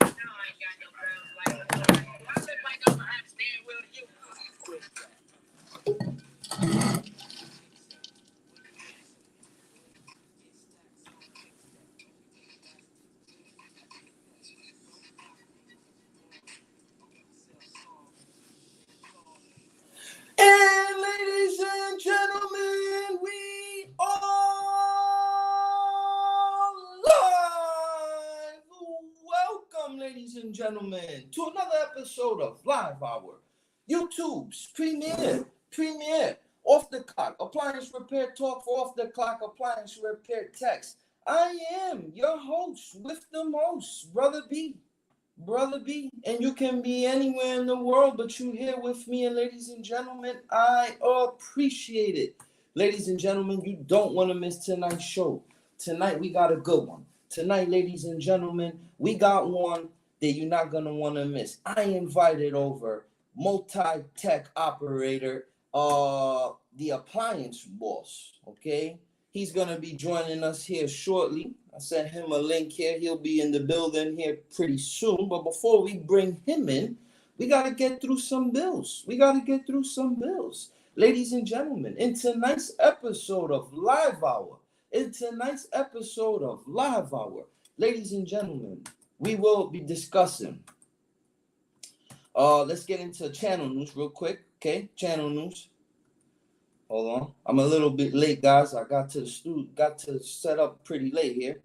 No, I ain't got no girls like and gentlemen, to another episode of Live Hour, YouTube's premiere, off the clock, appliance repair talk for off the clock, appliance repair text. I am your host with the most, Brother B, and you can be anywhere in the world, but you here with me, and ladies and gentlemen, I appreciate it. Ladies and gentlemen, you don't want to miss tonight's show. Tonight, we got a good one. Tonight, ladies and gentlemen, we got one that you're not going to want to miss. I invited over multi-tech operator, the Appliance Boss, okay? He's going to be joining us here shortly. I sent him a link here. He'll be in the building here pretty soon. But before we bring him in, we got to get through some bills. Ladies and gentlemen, in tonight's episode of Live Hour, ladies and gentlemen, we will be discussing. Let's get into channel news real quick, okay? Channel news. Hold on, I'm a little bit late, guys. I got to set up pretty late here.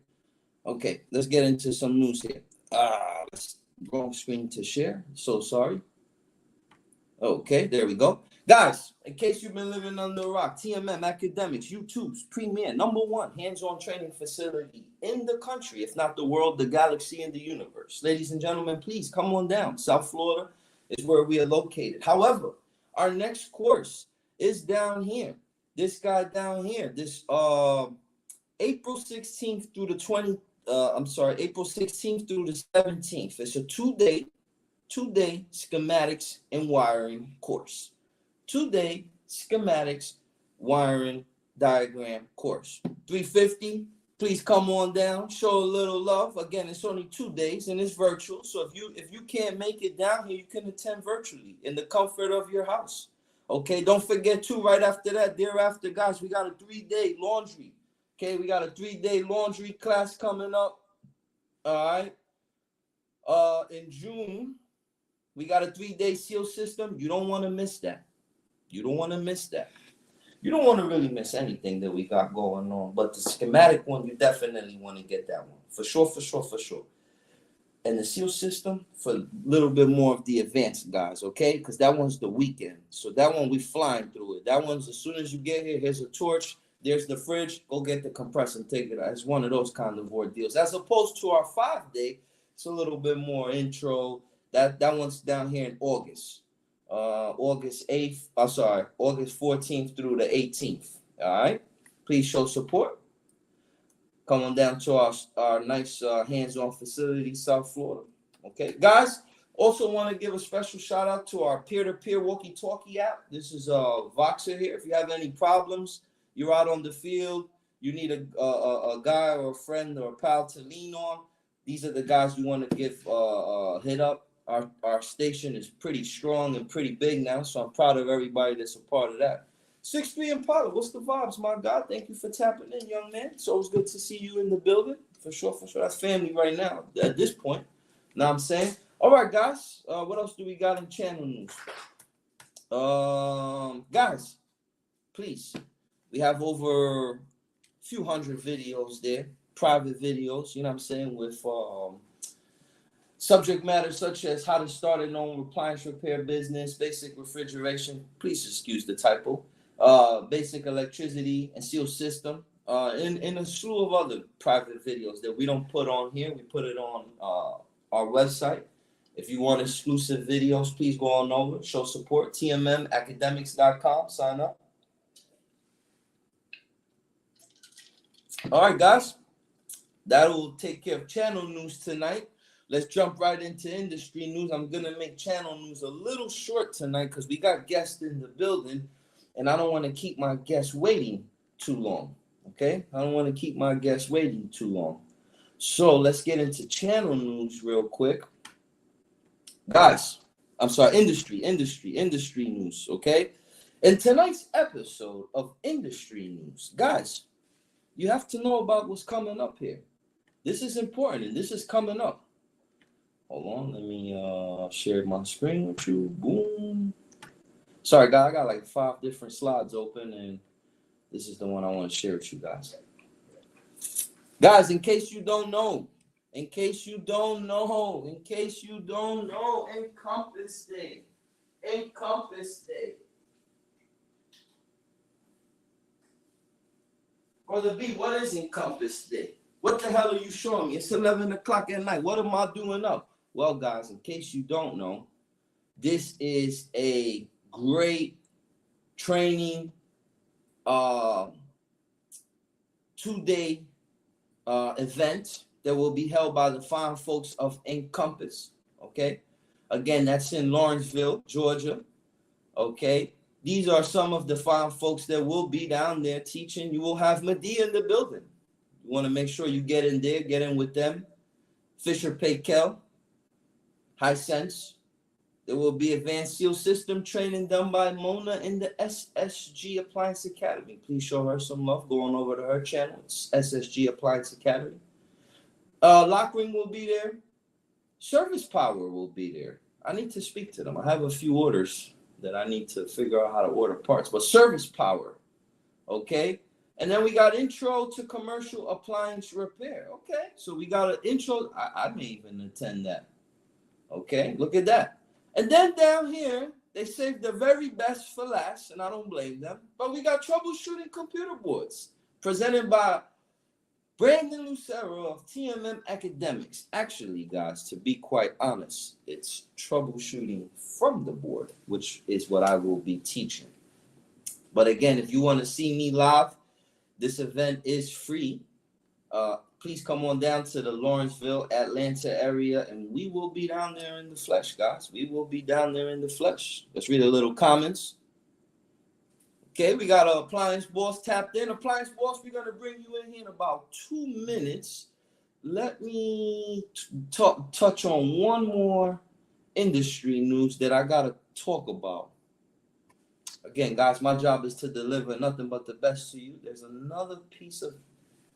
Okay, let's get into some news here. Let's wrong screen to share. So sorry. Okay, there we go. Guys, in case you've been living under a rock, TMM Academics, YouTube's premier, #1 hands-on training facility in the country, if not the world, the galaxy, and the universe. Ladies and gentlemen, please come on down. South Florida is where we are located. However, our next course is down here. This guy down here, this April 16th through the April 16th through the 17th. It's a two-day schematics and wiring course. 2-day schematics, wiring, diagram course. $350. Please come on down, show a little love. Again, it's only 2 days and it's virtual. So if you can't make it down here, you can attend virtually in the comfort of your house. Okay, don't forget too, right after that, thereafter, guys, we got a 3-day laundry. Okay, we got a 3-day laundry class coming up. All right. In June, we got a 3-day seal system. You don't want to miss that. You don't want to really miss anything that we got going on. But the schematic one, you definitely want to get that one. For sure. And the seal system for a little bit more of the advanced guys, okay? Because that one's the weekend. So that one, we flying through it. That one's as soon as you get here, here's a torch. There's the fridge. Go get the compressor and take it out. It's one of those kind of ordeals. As opposed to our 5-day, it's a little bit more intro. That one's down here in August. August 14th through the 18th. All right. Please show support. Come on down to our nice hands-on facility, South Florida. Okay, guys. Also want to give a special shout out to our peer-to-peer walkie-talkie app. This is Voxer here. If you have any problems, you're out on the field, you need a guy or a friend or a pal to lean on. These are the guys you want to give hit up. Our station is pretty strong and pretty big now, so I'm proud of everybody that's a part of that. 6'3" Impala, what's the vibes, my God? Thank you for tapping in, young man. It's always good to see you in the building. For sure. That's family right now at this point. Know what I'm saying? All right, guys. What else do we got in channel news? Guys, please. We have over a few hundred videos there, private videos, you know what I'm saying, with subject matter such as how to start an own appliance repair business, basic refrigeration, please excuse the typo, basic electricity and seal system, and a slew of other private videos that we don't put on here. We put it on our website. If you want exclusive videos, please go on over, show support, tmmacademics.com, sign up. All right, guys, that will take care of channel news tonight. Let's jump right into industry news. I'm going to make channel news a little short tonight because we got guests in the building, and I don't want to keep my guests waiting too long, okay? I don't want to keep my guests waiting too long. So let's get into channel news real quick. Guys, I'm sorry, industry news, okay? In tonight's episode of industry news, guys, you have to know about what's coming up here. This is important, and this is coming up. Hold on, let me share my screen with you. Boom. Sorry, guys, I got like 5 different slides open, and this is the one I want to share with you guys. Guys, in case you don't know, In case you don't know, Encompass Day. Encompass Day. Brother B, what is Encompass Day? What the hell are you showing me? It's 11 o'clock at night. What am I doing up? Well, guys, in case you don't know, this is a great training 2-day event that will be held by the fine folks of Encompass. Okay. Again, that's in Lawrenceville, Georgia. Okay. These are some of the fine folks that will be down there teaching. You will have Medea in the building. You want to make sure you get in there, get in with them. Fisher Paykel, High Sense. There will be advanced seal system training done by Mona in the SSG Appliance Academy. Please show her some love. Going over to her channel. It's SSG Appliance Academy. Lockring will be there. Service Power will be there. I need to speak to them. I have a few orders that I need to figure out how to order parts. But Service Power, okay? And then we got Intro to Commercial Appliance Repair. Okay, so we got an intro. I may even attend that. Okay, look at that. And then down here, they saved the very best for last, and I don't blame them. But we got Troubleshooting Computer Boards, presented by Brandon Lucero of TMM Academics. Actually, guys, to be quite honest, it's troubleshooting from the board, which is what I will be teaching. But again, if you want to see me live, this event is free. Please come on down to the Lawrenceville, Atlanta area, and we will be down there in the flesh, guys. We will be down there in the flesh. Let's read a little comments. Okay, we got an Appliance Boss tapped in. Appliance Boss, we're going to bring you in here in about 2 minutes. Let me touch on one more industry news that I got to talk about. Again, guys, my job is to deliver nothing but the best to you. There's another piece of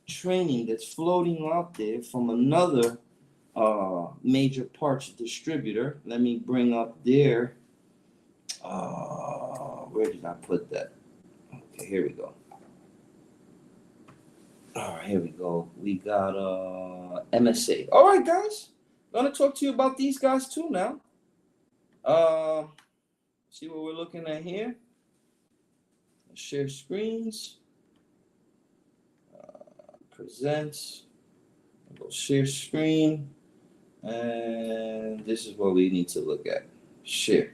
training that's floating out there from another major parts distributor. Let me bring up their, where did I put that? Okay, here we go. All right, here we go. We got MSA. All right, guys. I'm going to talk to you about these guys too now. See what we're looking at here. Share screens. Presents. Go share screen. And this is what we need to look at. Share.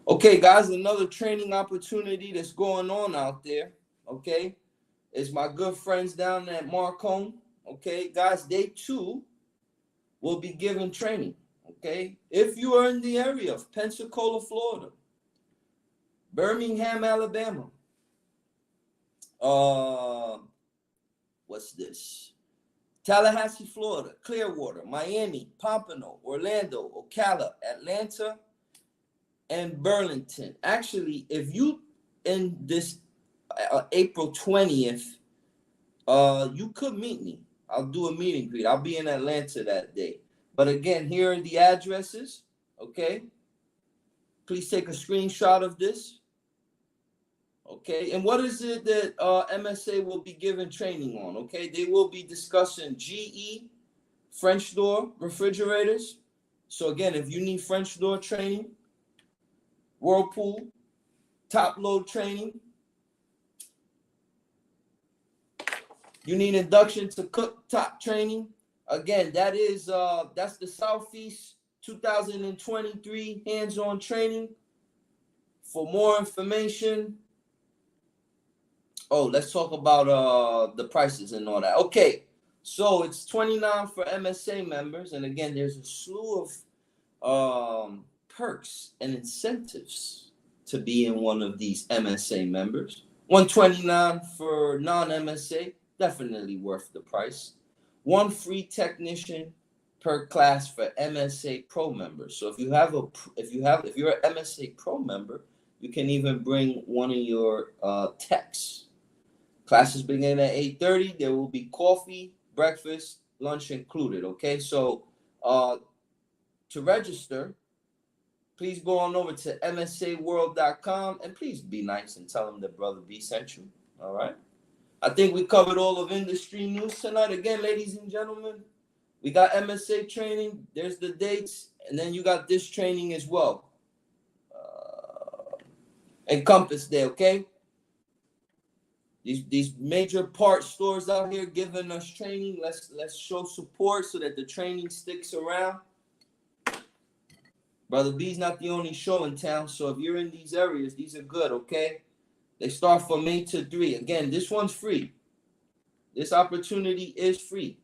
Okay, guys, another training opportunity that's going on out there. Okay. It's my good friends down at Marcone. Okay, guys, they too will be given training. Okay. If you are in the area of Pensacola, Florida, Birmingham, Alabama, what's this? Tallahassee, Florida, Clearwater, Miami, Pompano, Orlando, Ocala, Atlanta, and Burlington. Actually, if you in this April 20th, you could meet me. I'll do a meet and greet. I'll be in Atlanta that day. But again, here are the addresses. Okay. Please take a screenshot of this. Okay, and what is it that MSA will be giving training on? Okay, they will be discussing GE, French door refrigerators. So again, if you need French door training, Whirlpool, top load training, you need induction to cooktop training. Again, that is that's the Southeast 2023 hands-on training. For more information. Oh, let's talk about the prices and all that. Okay, so it's $29 for MSA members, and again, there's a slew of perks and incentives to be in one of these MSA members. $129 for non-MSA, definitely worth the price. One free technician per class for MSA Pro members. So if you're an MSA Pro member, you can even bring one of your techs. Classes begin at 8:30. There will be coffee, breakfast, lunch included. Okay, so to register, please go on over to msaworld.com and please be nice and tell them that Brother B sent you. All right. I think we covered all of industry news tonight. Again, ladies and gentlemen, We got MSA training. There's the dates, and then you got this training as well. Encompass Day, okay? These major part stores out here giving us training. Let's show support so that the training sticks around. Brother B's not the only show in town, so if you're in these areas, these are good, okay? They start from 8 to 3. Again, this one's free. This opportunity is free.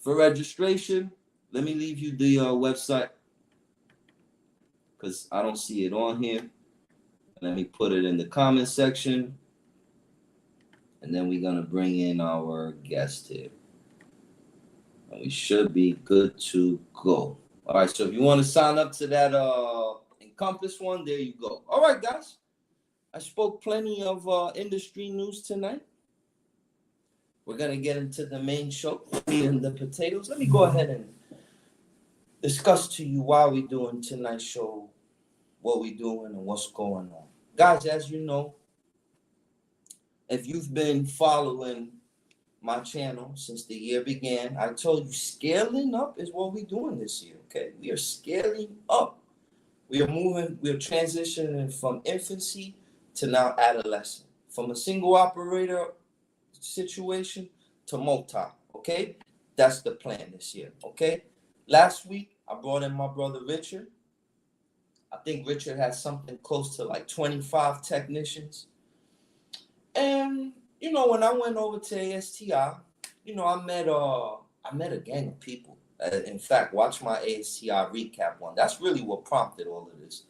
For registration, let me leave you the website because I don't see it on here. Let me put it in the comment section. And then we're going to bring in our guest here. And we should be good to go. All right, so if you want to sign up to that Encompass one, there you go. All right, guys. I spoke plenty of industry news tonight. We're going to get into the main show, and the potatoes. Let me go ahead and discuss to you why we're doing tonight's show, what we're doing, and what's going on. Guys, as you know, if you've been following my channel since the year began, I told you scaling up is what we're doing this year, okay? We are scaling up. We are transitioning from infancy to now adolescent, from a single operator situation to multi, okay? That's the plan this year, okay? Last week, I brought in my brother Richard. I think Richard has something close to like 25 technicians. And, you know, when I went over to ASTI, you know, I met a gang of people. In fact, watch my ASTI recap one. That's really what prompted all of this.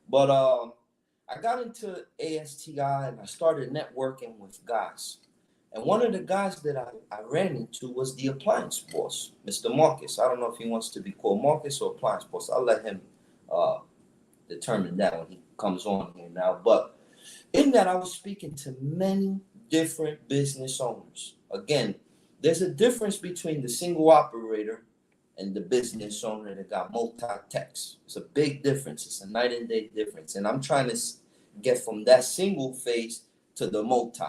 But I got into ASTI and I started networking with guys. And one of the guys that I ran into was the Appliance Boss, Mr. Marcus. I don't know if he wants to be called Marcus or Appliance Boss. I'll let him determine that when he comes on here now. But in that, I was speaking to many different business owners. Again, there's a difference between the single operator and the business owner that got multi-techs. It's a big difference. It's a night and day difference. And I'm trying to get from that single phase to the multi.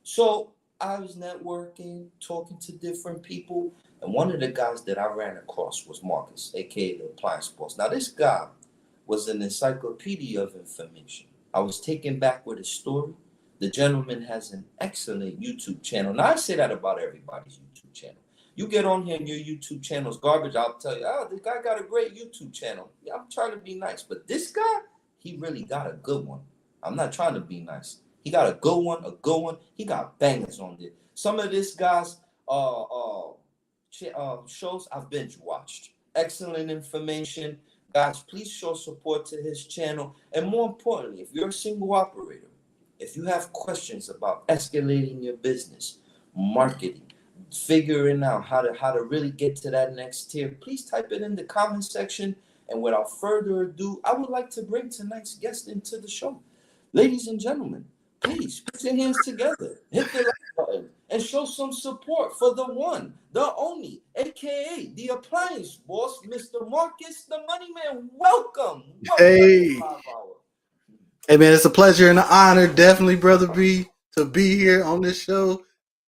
So I was networking, talking to different people. And one of the guys that I ran across was Marcus, a.k.a. the Appliance Boss. Now, this guy was an encyclopedia of information. I was taken back with his story. The gentleman has an excellent YouTube channel. Now, I say that about everybody's YouTube channel. You get on here and your YouTube channel's garbage, I'll tell you, oh, this guy got a great YouTube channel. Yeah, I'm trying to be nice. But this guy, he really got a good one. I'm not trying to be nice. He got a good one. He got bangers on there. Some of this guy's shows I've binge watched. Excellent information. Guys, please show support to his channel. And more importantly, if you're a single operator, if you have questions about escalating your business, marketing, figuring out how to really get to that next tier, please type it in the comment section. And without further ado, I would like to bring tonight's guest into the show. Ladies and gentlemen, please put your hands together, hit the like button, and show some support for the one, the only, aka the Appliance Boss, Mr. Marcus, the Money Man. Welcome. Hey, hey, man, it's a pleasure and an honor, definitely, Brother B, to be here on this show.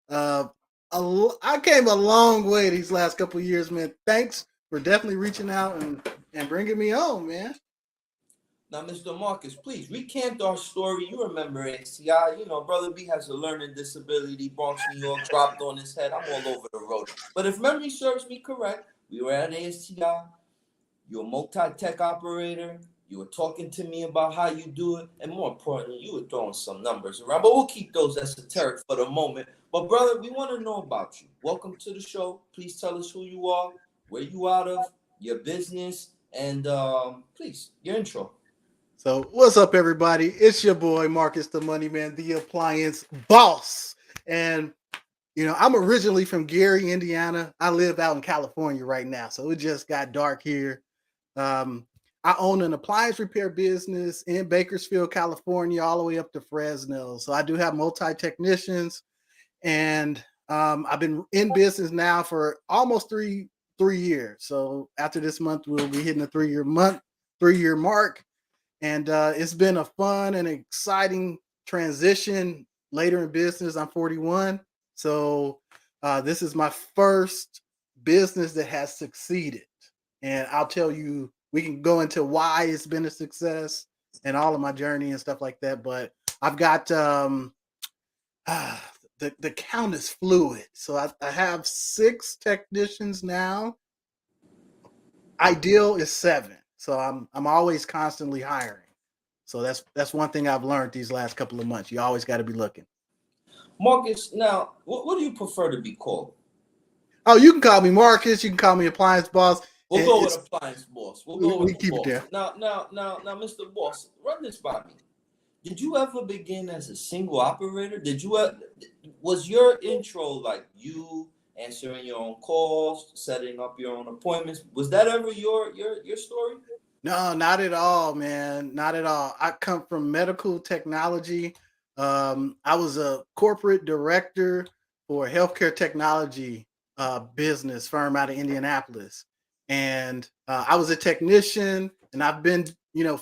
I came a long way these last couple of years, man. Thanks for definitely reaching out and bringing me on, man. Now, Mr. Marcus, please recant our story. You remember ASTI. You know, Brother B has a learning disability, Bronx, New York, dropped on his head. I'm all over the road. But if memory serves me correct, we were at ASTI. You're a multi-tech operator. You were talking to me about how you do it. And more importantly, you were throwing some numbers around. But we'll keep those esoteric for the moment. But, brother, we want to know about you. Welcome to the show. Please tell us who you are, where you out of, your business, and please, your intro. So what's up, everybody? It's your boy, Marcus the Money Man, the Appliance Boss. And, you know, I'm originally from Gary, Indiana. I live out in California right now, so it just got dark here. I own an appliance repair business in Bakersfield, California, all the way up to Fresno. So I do have multi-technicians, and I've been in business now for almost three years. So after this month, we'll be hitting the 3-year mark. And it's been a fun and exciting transition later in business. I'm 41. So this is my first business that has succeeded. And I'll tell you, we can go into why it's been a success and all of my journey and stuff like that. But I've got the count is fluid. So I have 6 technicians now. Ideal is 7. So I'm always constantly hiring. So that's one thing I've learned these last couple of months. You always got to be looking. Marcus, now, what do you prefer to be called? Oh, you can call me Marcus. You can call me Appliance Boss. We'll go with Appliance Boss. We'll go We with the keep it boss. there. Now, Mr. Boss, run this by me. Did you ever begin as a single operator? Was your intro like you answering your own calls, setting up your own appointments? Was that ever your story? No, not at all, man. Not at all. I come from medical technology. I was a corporate director for a healthcare technology business firm out of Indianapolis, and I was a technician, and I've been,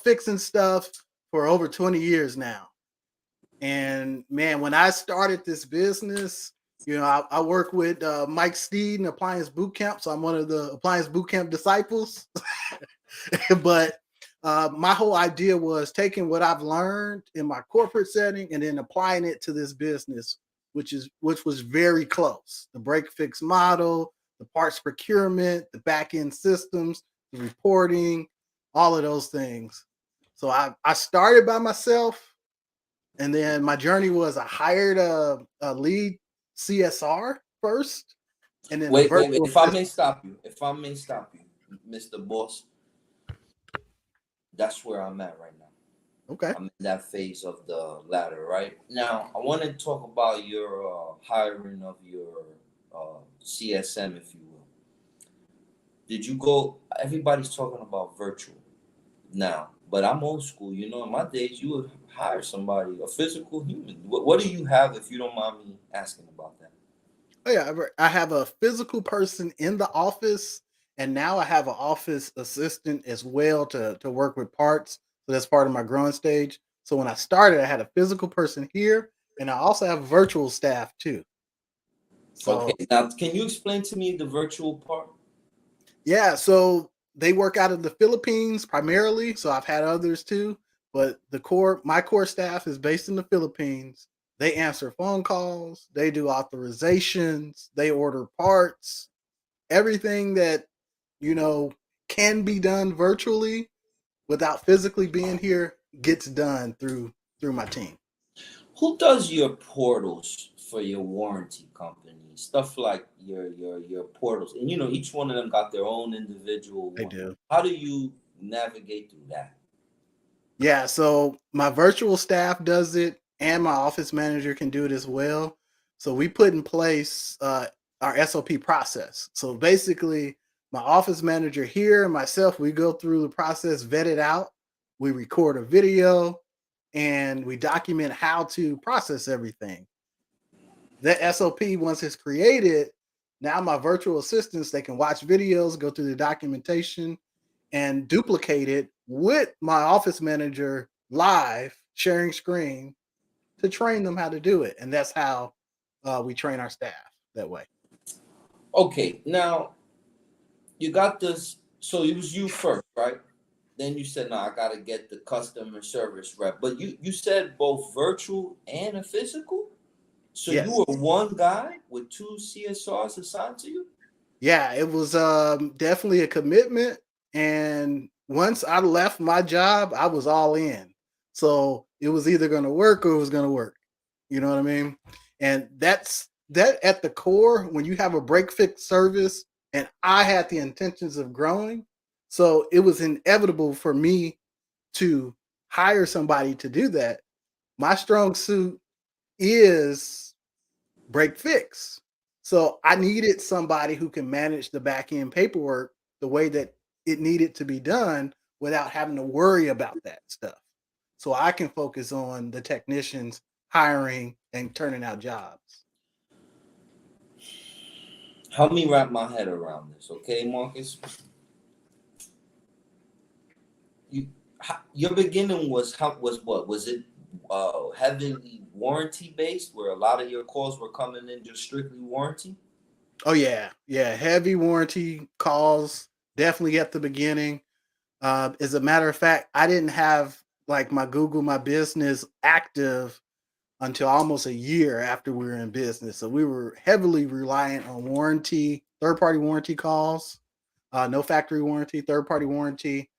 fixing stuff for over 20 years now. And man, when I started this business, I work with Mike Steed and Appliance Boot Camp, so I'm one of the Appliance Boot Camp disciples. But my whole idea was taking what I've learned in my corporate setting and then applying it to this business, which was very close. The break fix model, the parts procurement, the back end systems, the reporting, all of those things. So I started by myself, and then my journey was I hired a lead CSR first, and then a Wait. virtual If I assistant. may stop you, Mr. Boss, that's where I'm at right now. Okay. I'm in that phase of the ladder, right? Now, I want to talk about your hiring of your CSM, if you will. Did you go? Everybody's talking about virtual now, but I'm old school. In my days, you would hire somebody, a physical human. What do you have, if you don't mind me asking about that? Oh yeah, I have a physical person in the office, and now I have an office assistant as well to work with parts. So that's part of my growing stage. So when I started, I had a physical person here, and I also have virtual staff too. Okay, So now can you explain to me the virtual part? yeah, so they work out of the Philippines primarily. So I've had others too, but my core staff is based in the Philippines. They answer phone calls, they do authorizations, they order parts, everything that you know can be done virtually without physically being here gets done through my team. Who does your portals for your warranty company? Stuff like your portals, and each one of them got their own individual They one. do. How do you navigate through that? Yeah, so my virtual staff does it, and my office manager can do it as well. So we put in place our SOP process. So basically, my office manager here and myself, we go through the process, vet it out. We record a video, and we document how to process everything. That SOP, once it's created, now my virtual assistants, they can watch videos, go through the documentation, and duplicate it with my office manager live, sharing screen to train them how to do it. And that's how we train our staff that way. Okay, now you got this. So it was you first, right? Then you said, "No, I got to get the customer service rep." But you said both virtual and a physical. So you Yes. were one guy with two CSRs assigned to you. Yeah, it was definitely a commitment. And once I left my job, I was all in. So it was either going to work or it was going to work. You know what I mean? And that's that at the core when you have a break fix service, and I had the intentions of growing. So it was inevitable for me to hire somebody to do that. My strong suit is break fix. So I needed somebody who can manage the back end paperwork the way that it needed to be done without having to worry about that stuff. So I can focus on the technicians hiring and turning out jobs. Help me wrap my head around this, okay, Marcus? You, your beginning was what? Was it heavily warranty based, where a lot of your calls were coming in just strictly warranty? Oh yeah, yeah. Heavy warranty calls definitely at the beginning. As a matter of fact, I didn't have like my Google My Business active until almost a year after we were in business. So we were heavily reliant on warranty, third party warranty calls, no factory warranty, third party warranty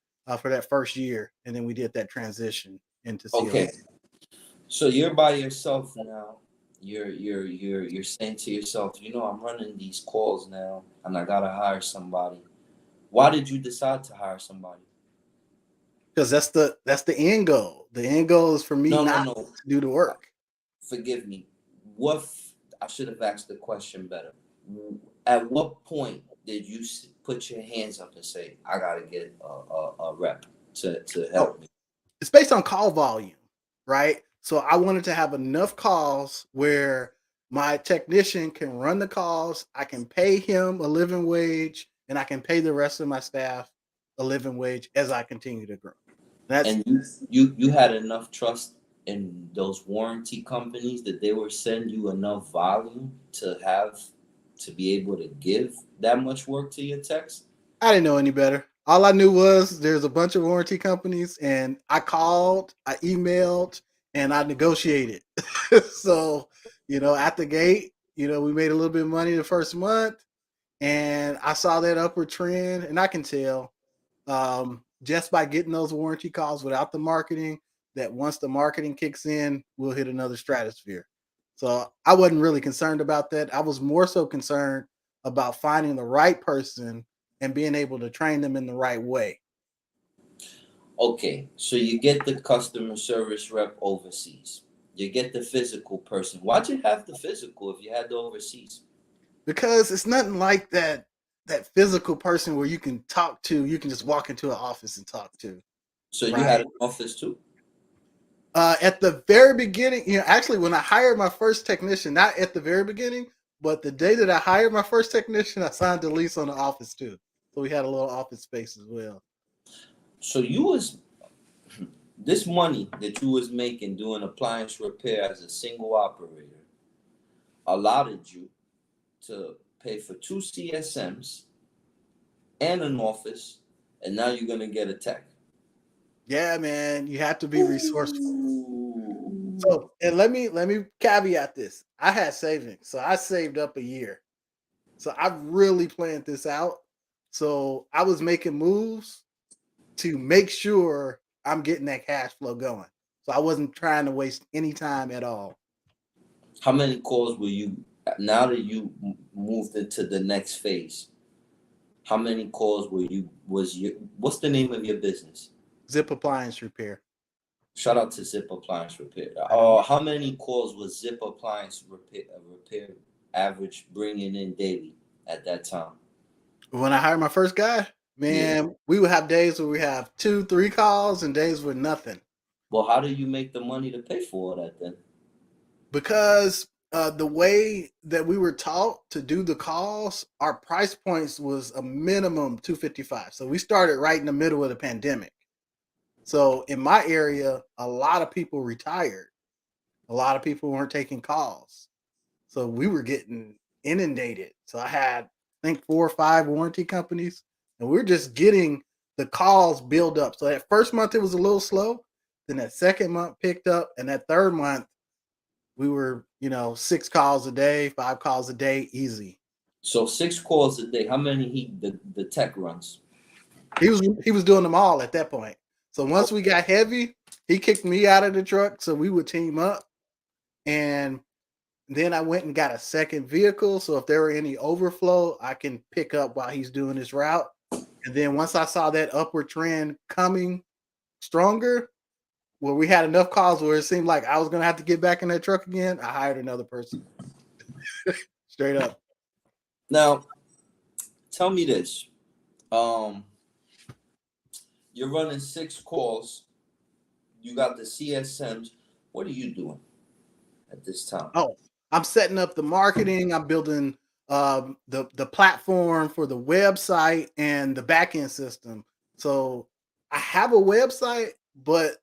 for that first year, and then we did that transition into COE. Okay, so you're by yourself now. You're saying to yourself, I'm running these calls now, and I gotta hire somebody. Why did you decide to hire somebody? Because that's the end goal. The end goal is for me No, no, not no. to do the work. Forgive me. I should have asked the question better. At what point did you put your hands up and say, "I gotta get a rep to Oh, help me"? it's based on call volume, right? So I wanted to have enough calls where my technician can run the calls, I can pay him a living wage, and I can pay the rest of my staff a living wage as I continue to grow. That's And you had enough trust in those warranty companies that they were sending you enough volume to be able to give that much work to your techs. I didn't know any better. All I knew was there's a bunch of warranty companies, and I called, I emailed, and I negotiated. So, at the gate, we made a little bit of money the first month, and I saw that upward trend, and I can tell just by getting those warranty calls without the marketing that once the marketing kicks in, we'll hit another stratosphere. So I wasn't really concerned about that. I was more so concerned about finding the right person and being able to train them in the right way. Okay, so you get the customer service rep overseas. You get the physical person. Why'd you have the physical if you had the overseas? Because it's nothing like that physical person where you can just walk into an office and talk to, So you had right? an office too? At the very beginning, actually, when I hired my first technician, not at the very beginning, but the day that I hired my first technician, I signed a lease on the office too. So we had a little office space as well. So you was this money that you was making doing appliance repair as a single operator allotted you to pay for two CSMs and an office, and now you're gonna get a tech. Yeah, man, you have to be resourceful. Ooh. So, and let me caveat this. I had savings, so I saved up a year. So I really planned this out. So I was making moves to make sure I'm getting that cash flow going. So I wasn't trying to waste any time at all. How many calls were you now that you moved into the next phase? How many calls were you was you? What's the name of your business? Zip appliance repair. Shout out to Zip Appliance Repair. I know. How many calls was Zip Appliance Repair average bringing in daily at that time? When I hired my first guy, Yeah. man, we would have days where we have 2, 3 calls and days with nothing. Well, how do you make the money to pay for all that then? Because the way that we were taught to do the calls, our price points was a minimum 255. So we started right in the middle of the pandemic. So in my area, a lot of people retired. A lot of people weren't taking calls. So we were getting inundated. So I had, I think, 4 or 5 warranty companies, and we are just getting the calls build up. So that first month it was a little slow. Then that second month picked up, and that third month we were, 6 calls a day, 5 calls a day, easy. So 6 calls a day. How many the tech runs? He was doing them all at that point. So once we got heavy, he kicked me out of the truck, so we would team up. And then I went and got a second vehicle. So if there were any overflow, I can pick up while he's doing his route. And then once I saw that upward trend coming stronger, where we had enough calls where it seemed like I was going to have to get back in that truck again, I hired another person. Straight up. Now, tell me this. Um, you're running 6 calls. You got the CSMs. What are you doing at this time? Oh, I'm setting up the marketing. I'm building the platform for the website and the backend system. So I have a website, but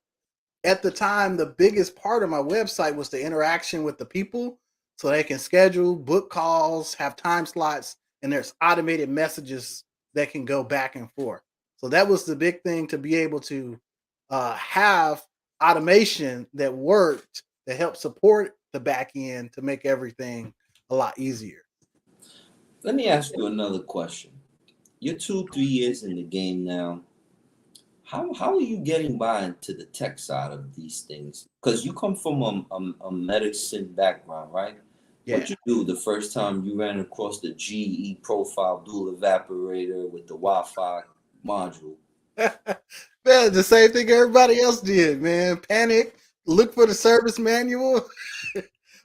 at the time, the biggest part of my website was the interaction with the people, so they can schedule, book calls, have time slots, and there's automated messages that can go back and forth. So that was the big thing, to be able to have automation that worked to help support the back end to make everything a lot easier. Let me ask you another question. You're 2, 3 years in the game now. How are you getting by into the tech side of these things? Because you come from a medicine background, right? What Yeah. you do the first time you ran across the GE profile dual evaporator with the Wi-Fi module? Man, the same thing everybody else did, man. Panic, look for the service manual.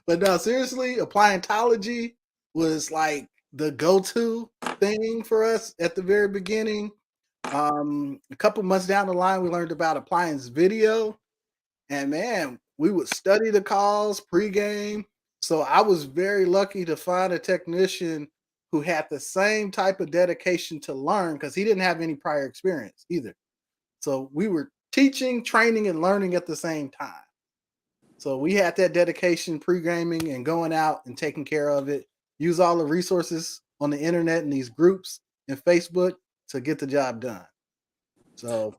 But no, seriously, appliantology was like the go-to thing for us at the very beginning. A couple months down the line, we learned about appliance video, and man, we would study the calls pregame. So I was very lucky to find a technician who had the same type of dedication to learn, because he didn't have any prior experience either. So we were teaching, training, and learning at the same time. So we had that dedication, pre-gaming and going out and taking care of it. Use all the resources on the internet and these groups and Facebook to get the job done. So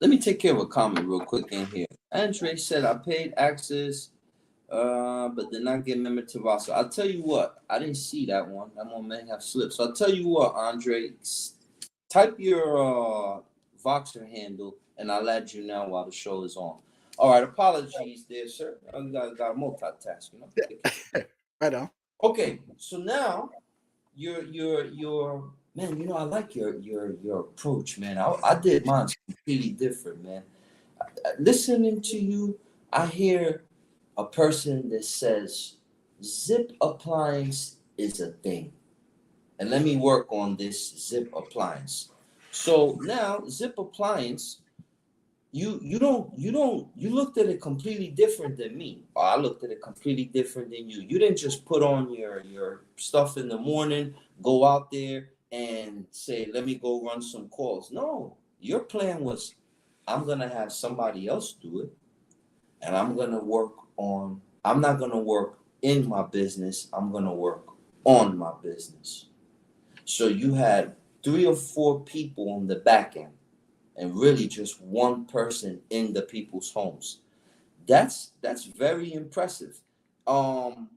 Let me take care of a comment real quick in here. Andre said I paid access, but did not get member to roster. I'll tell you what, I didn't see that one. That one may have slipped. So I'll tell you what, Andre, type your Voxer handle, and I'll add you now while the show is on. All right, apologies there, sir. I got to multitask, you know. right on. Okay, so now your man. You know, I like your approach, man. I did mine completely different, man. Listening to you, I hear a person that says zip appliance is a thing, and let me work on this zip appliance. So now zip appliance, you looked at it completely different than me. Or I looked at it completely different than you. You didn't just put on your stuff in the morning, go out there and say, let me go run some calls. No, your plan was, I'm gonna have somebody else do it, and I'm not gonna work in my business, I'm gonna work on my business. So you had 3 or 4 people on the back end and really just one person in the people's homes. That's very impressive. Um,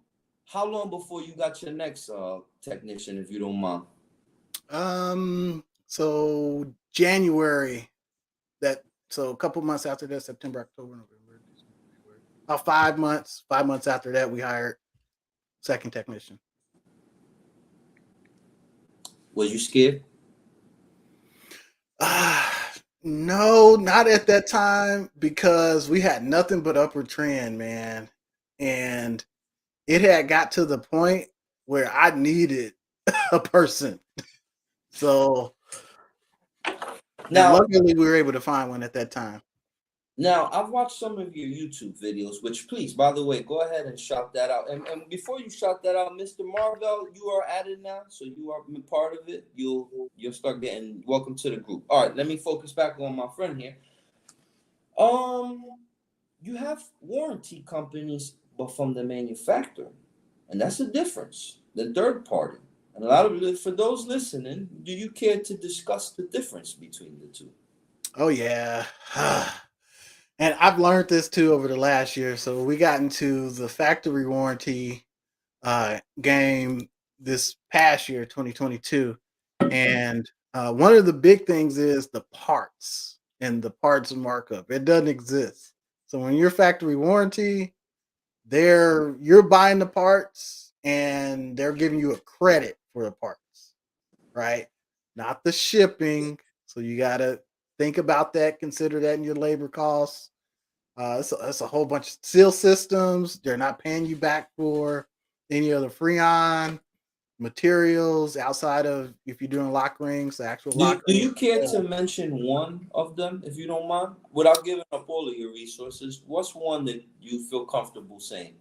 how long before you got your next technician, if you don't mind? So January, that so a couple months after that, September, October, November, December, January. About 5 months. 5 months after that, we hired second technician. Was you scared? No, not at that time, because we had nothing but upward trend, man. And it had got to the point where I needed a person. So, and Now, luckily we were able to find one at that time. Now, I've watched some of your YouTube videos, which please, by the way, go ahead and shout that out. And before you shout that out, Mr. Marvell, you are added now, so you are part of it. You'll start getting welcome to the group. All right, let me focus back on my friend here. Um, you have warranty companies, but from the manufacturer, and that's the difference. The third party, and a lot of for those listening, do you care to discuss the difference between the two? Oh yeah. And I've learned this too over the last year. So we got into the factory warranty game this past year, 2022. And one of the big things is the parts and the parts markup. It doesn't exist. So when you're factory warranty, you're buying the parts and they're giving you a credit for the parts, right? Not the shipping. So you gotta think about that, consider that in your labor costs. It's a whole bunch of seal systems. They're not paying you back for any other Freon materials outside of, if you're doing lock rings, the actual lock Do rings. you care to mention one of them, if you don't mind, without giving up all of your resources? What's one that you feel comfortable saying?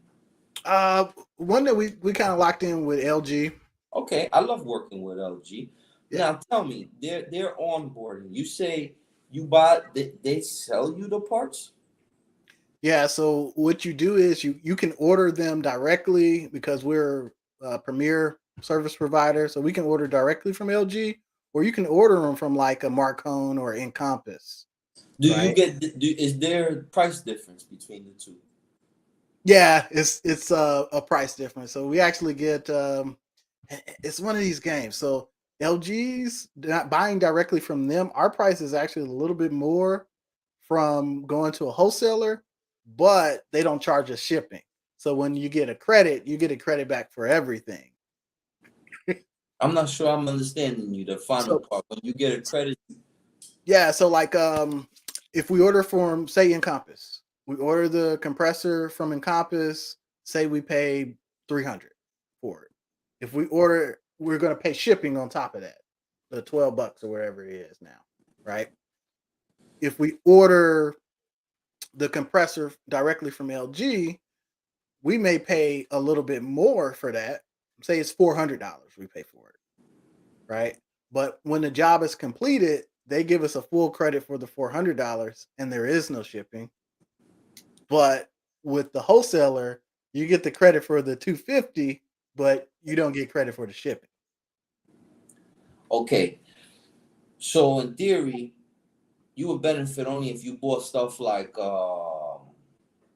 Uh, One that we kind of locked in with LG. Okay, I love working with LG. Yeah. Now tell me, they're onboarding. You say you buy, they sell you the parts? Yeah, so what you do is you can order them directly because we're a premier service provider, so we can order directly from LG, or you can order them from like a Marcone or Encompass, Do you right? get? Is there price difference between the two? Yeah, it's a price difference. So we actually get it's one of these games. So LG's not buying directly from them. Our price is actually a little bit more from going to a wholesaler, but they don't charge us shipping. So when you get a credit, you get a credit back for everything. I'm not sure I'm understanding you. The final So part when you get a credit. yeah, so like if we order from say Encompass, we order the compressor from Encompass, say we pay 300 for it. If we order, we're going to pay shipping on top of that, the $12 or whatever it is now, right? If we order the compressor directly from LG, we may pay a little bit more for that. Say it's $400 we pay for it, right? But when the job is completed, they give us a full credit for the $400 and there is no shipping. But with the wholesaler, you get the credit for the 250, but you don't get credit for the shipping. Okay, so in theory, you would benefit only if you bought stuff like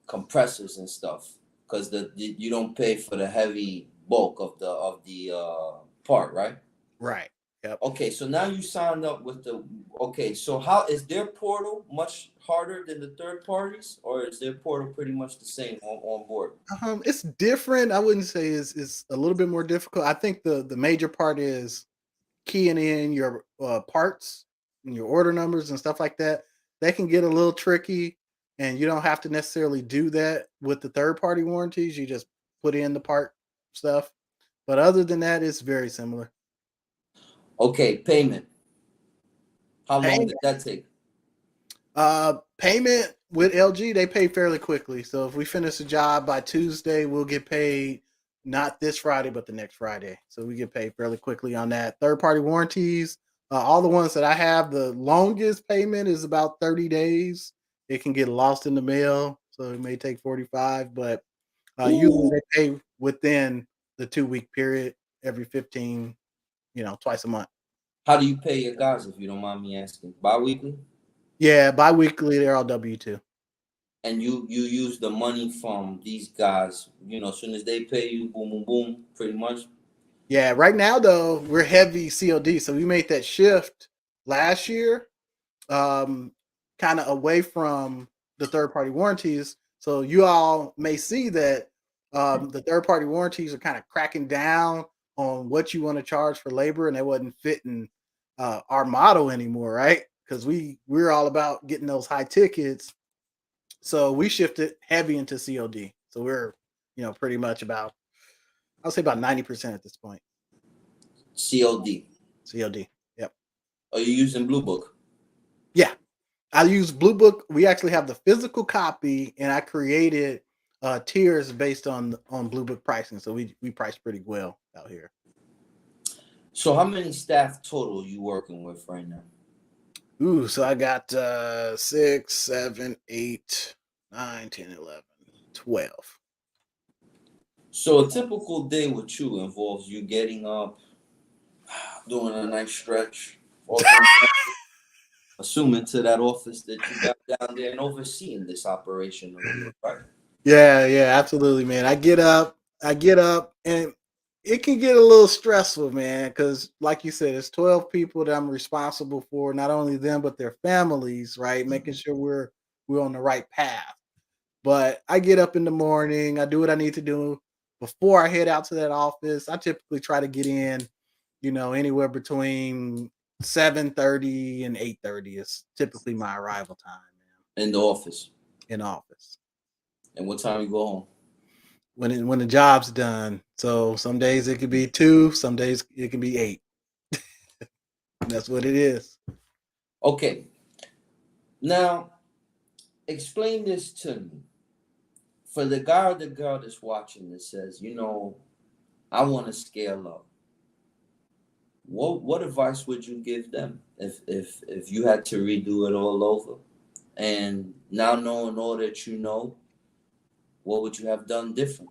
compressors and stuff, because you don't pay for the heavy bulk of the part, right? Right. Yep. Okay, so now you signed up with the. Okay, so how is their portal much harder than the third parties, or is their portal pretty much the same on board? It's different. I wouldn't say is a little bit more difficult. I think the major part is keying in your parts and your order numbers and stuff like that. That can get a little tricky, and you don't have to necessarily do that with the third party warranties. You just put in the part stuff. But other than that, it's very similar. Okay, payment. How long Payment, did that take? payment with LG, they pay fairly quickly. So if we finish the job by Tuesday, we'll get paid not this Friday, but the next Friday. So we get paid fairly quickly on that. Third party warranties, all the ones that I have, the longest payment is about 30 days. It can get lost in the mail, so it may take 45, but usually Ooh, they pay within the 2 week period every 15, twice a month. how do you pay your guys if you don't mind me asking? Bi-weekly? Yeah, biweekly, they're all W-2. And you use the money from these guys, as soon as they pay you, boom, boom, boom, pretty much. Yeah, right now though, we're heavy COD. So we made that shift last year, um, kind of away from the third party warranties. So you all may see that the third party warranties are kind of cracking down on what you want to charge for labor, and they wasn't fitting our model anymore, right? Because we're all about getting those high tickets. So we shifted heavy into COD. So we're pretty much about I'll say about 90% at this point. COD. COD. Yep. Are you using Blue Book? Yeah. I use Blue Book. We actually have the physical copy, and I created tiers based on Blue Book pricing. So we price pretty well out here. So how many staff total are you working with right now? Ooh, so I got 6, 7, 8, 9, 10, 11, 12. So a typical day with you involves you getting up, doing a nice stretch, walking, assuming to that office that you got down there and overseeing this operation of yours, right? Yeah, yeah, absolutely, man. I get up, and it can get a little stressful, man, because like you said, it's 12 people that I'm responsible for, not only them but their families, right? Making sure we're on the right path. But I get up in the morning, I do what I need to do before I head out to that office. I typically try to get in, anywhere between 7:30 and 8:30 is typically my arrival time, In the office. man, in office. And what time you go home? When the job's done. So some days it could be 2, some days it can be 8. That's what it is. Okay. Now, explain this to me. For the guy or the girl that's watching that says, I want to scale up. What advice would you give them if you had to redo it all over? And now knowing all that you know, what would you have done different?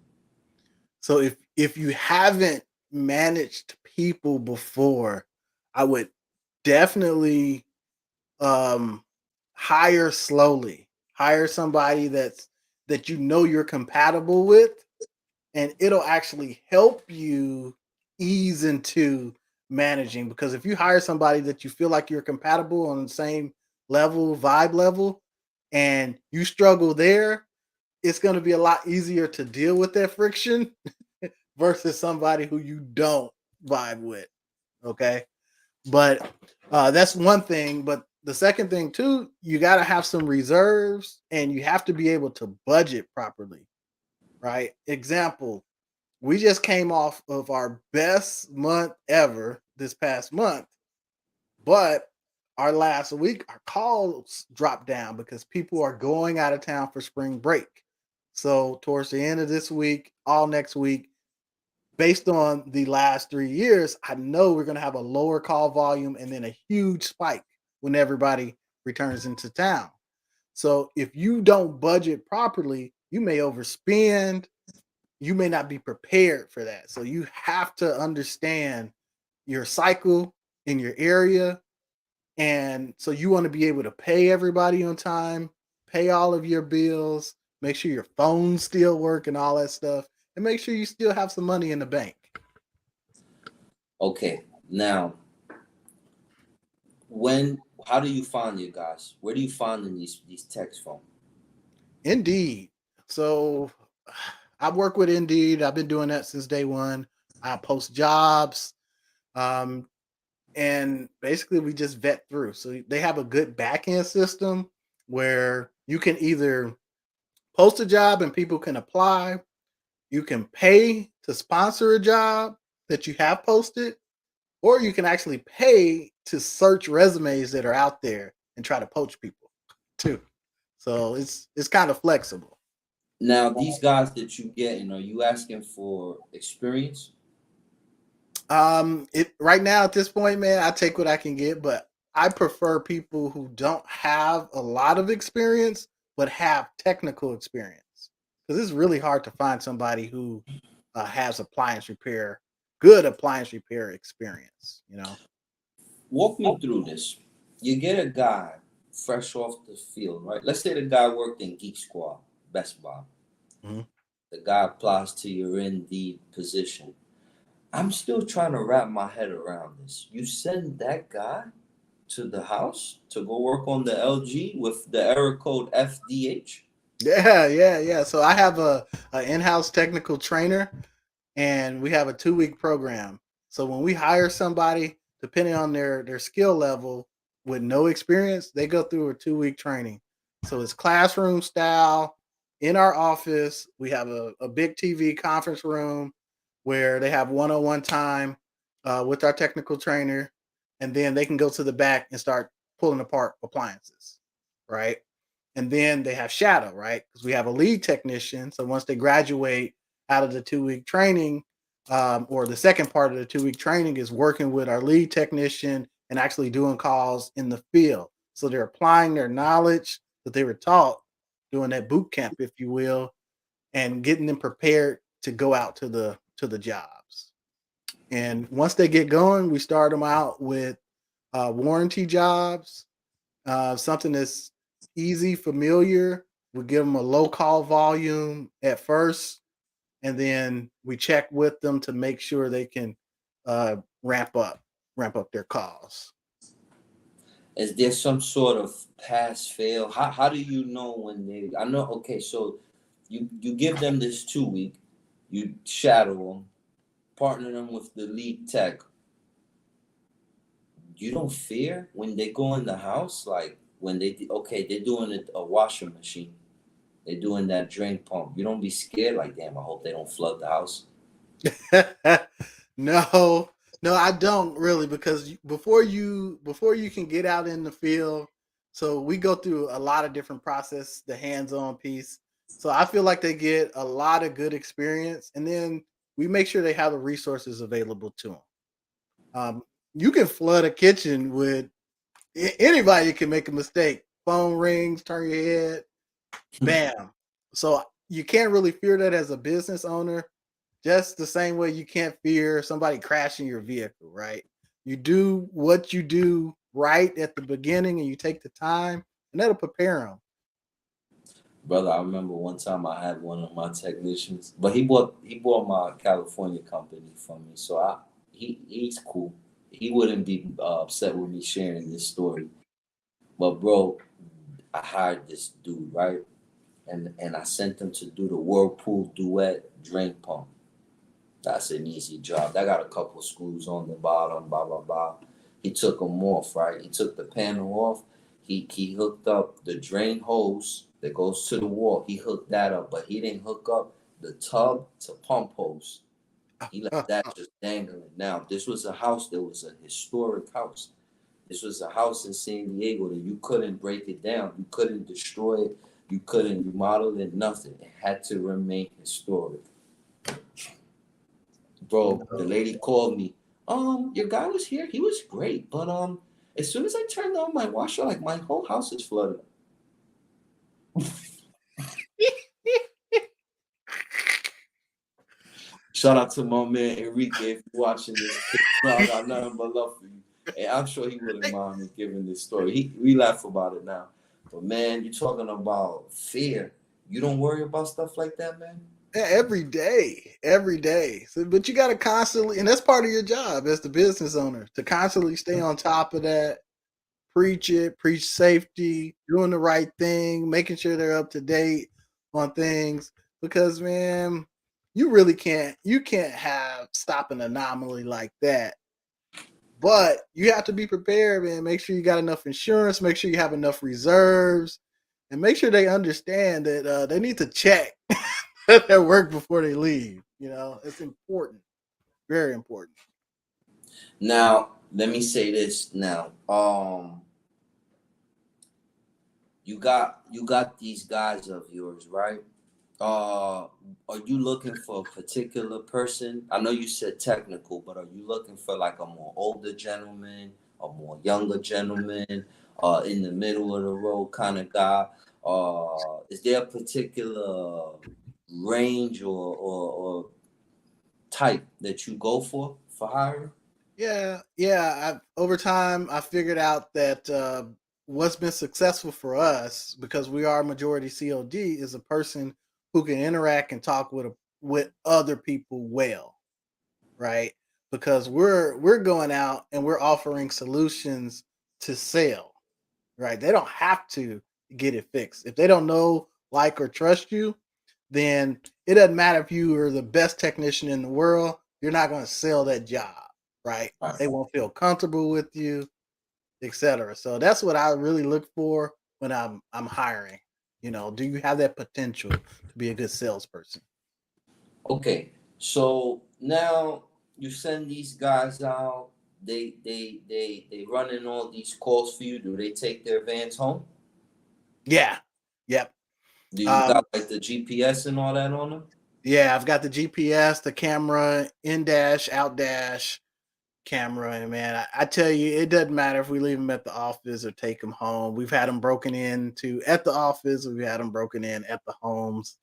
So if you haven't managed people before, I would definitely um hire slowly. Hire somebody that you know you're compatible with, and it'll actually help you ease into managing, because if you hire somebody that you feel like you're compatible on the same level, vibe level, and you struggle there, it's going to be a lot easier to deal with that friction versus somebody who you don't vibe with. Okay. But that's one thing. But the second thing, too, you got to have some reserves and you have to be able to budget properly. Right. Example, we just came off of our best month ever this past month, but our last week, our calls dropped down because people are going out of town for spring break. So, towards the end of this week, all next week, based on the last 3 years, I know we're going to have a lower call volume and then a huge spike when everybody returns into town. So, if you don't budget properly, you may overspend, you may not be prepared for that. So, you have to understand your cycle in your area, and so you want to be able to pay everybody on time, pay all of your bills, make sure your phones still work and all that stuff, and make sure you still have some money in the bank. Okay, now when how do you find your guys? Where do you find them these texts from? Indeed. So I work with Indeed. I've been doing that since day one. I post jobs. Um, and basically we just vet through. So they have a good back end system where you can either post a job and people can apply. You can pay to sponsor a job that you have posted, or you can actually pay to search resumes that are out there and try to poach people too. So it's kind of flexible. Now, these guys that you getting, are you asking for experience? It right now at this point, man, I take what I can get, but I prefer people who don't have a lot of experience but have technical experience, because it's really hard to find somebody who has good appliance repair experience. You know. Walk me through this. You get a guy fresh off the field, right? Let's say the guy worked in Geek Squad, Best Buy. Mhm. The guy applies to your Indeed position. I'm still trying to wrap my head around this. You send that guy to the house to go work on the LG with the error code FDH? Yeah, yeah, yeah. So I have a in-house technical trainer, and we have a 2 week program. So when we hire somebody, depending on their skill level, with no experience, they go through a 2 week training. So it's classroom style in our office. We have a big TV conference room where they have one-on-one time with our technical trainer, and then they can go to the back and start pulling apart appliances, right? And then they have shadow, right? Because we have a lead technician. So once they graduate out of the 2 week training, or the second part of the 2 week training is working with our lead technician and actually doing calls in the field. So they're applying their knowledge that they were taught doing that boot camp, if you will, and getting them prepared to go out to the jobs. And once they get going, we start them out with warranty jobs, something that's easy, familiar. We give them a low call volume at first, and then we check with them to make sure they can uh, ramp up, ramp up their calls. Is there some sort of pass fail? How do you know when they? I know. Okay, so you give them this 2 week, you shadow them, partner them with the lead tech. You don't fear when they go in the house, like when okay, they're doing a washing machine, they're doing that drain pump. You don't be scared, like damn, I hope they don't flood the house. No, no, I don't really, because before you can get out in the field, so we go through a lot of different process, the hands-on piece. So I feel like they get a lot of good experience, and then we make sure they have the resources available to them. You can flood a kitchen with anybody can make a mistake phone rings, turn your head, bam. So you can't really fear that as a business owner, just the same way you can't fear somebody crashing your vehicle, right? You do what you do right at the beginning and you take the time, and that'll prepare them. Brother, I remember one time I had one of my technicians, but he bought my California company from me, so he's cool. He wouldn't be upset with me sharing this story. But bro, I hired this dude, right? And I sent him to do the Whirlpool Duet drain pump. That's an easy job. That got a couple screws on the bottom, blah blah blah. He took them off, right? He took the panel off. He hooked up the drain hose that goes to the wall. He hooked that up, but he didn't hook up the tub to pump hose. He left that just dangling. Now, this was a house that was a historic house. This was a house in San Diego that you couldn't break it down. You couldn't destroy it. You couldn't remodel it, nothing. It had to remain historic. Bro, the lady called me. Your guy was here. He was great, but as soon as I turned on my washer, like my whole house is flooded. Shout out to my man Enrique if you're watching this. I got nothing but love for you. And I'm sure he wouldn't mind me giving this story. We laugh about it now. But man, you're talking about fear. You don't worry about stuff like that, man? Yeah, every day. So, but you got to constantly, and that's part of your job as the business owner, to constantly stay on top of that, preach it, preach safety, doing the right thing, making sure they're up to date on things. Because man, you can't have stop an anomaly like that. But you have to be prepared, man. Make sure you got enough insurance, make sure you have enough reserves, and make sure they understand that they need to check their work before they leave. It's important, very important. Now, let me say this now. You got these guys of yours, right? Are you looking for a particular person? I know you said technical, but are you looking for like a more older gentleman, a more younger gentleman, in the middle of the road kind of guy? Is there a particular range or type that you go for hiring? Yeah. Over time, I figured out that what's been successful for us, because we are majority COD, is a person who can interact and talk with other people well, right? Because we're going out and we're offering solutions to sell, right? They don't have to get it fixed. If they don't know, like, or trust you, then it doesn't matter if you are the best technician in the world. You're not going to sell that job, right? Right. They won't feel comfortable with you, etc. So that's what I really look for when I'm hiring. Do you have that potential to be a good salesperson? Okay, so now you send these guys out. They running all these calls for you. Do they take their vans home? Yeah. Yep. Do you Um, got like the GPS and all that on them? yeah, I've got the GPS, the camera, in dash, out dash camera, and man, I tell you, it doesn't matter if we leave them at the office or take them home. We've had them broken into at the office. We've had them broken in at the homes.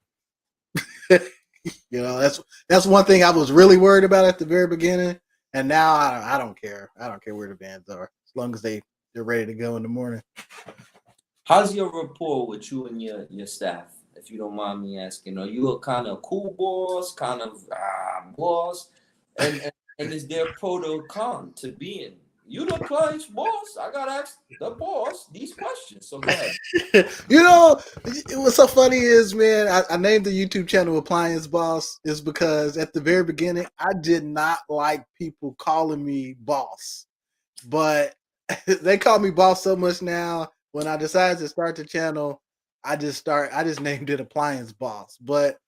That's one thing I was really worried about at the very beginning, and now I don't care. I don't care where the vans are, as long as they're ready to go in the morning. How's your rapport with you and your staff? If you don't mind me asking, are you a kind of cool boss, kind of boss, and is there pro to con to being you the client's boss? I gotta ask the boss these questions. So go ahead. you know, what's so funny is, man, I named the YouTube channel Appliance Boss is because at the very beginning, I did not like people calling me boss, but they call me boss so much now. When I decided to start the channel, I just named it Appliance Boss. But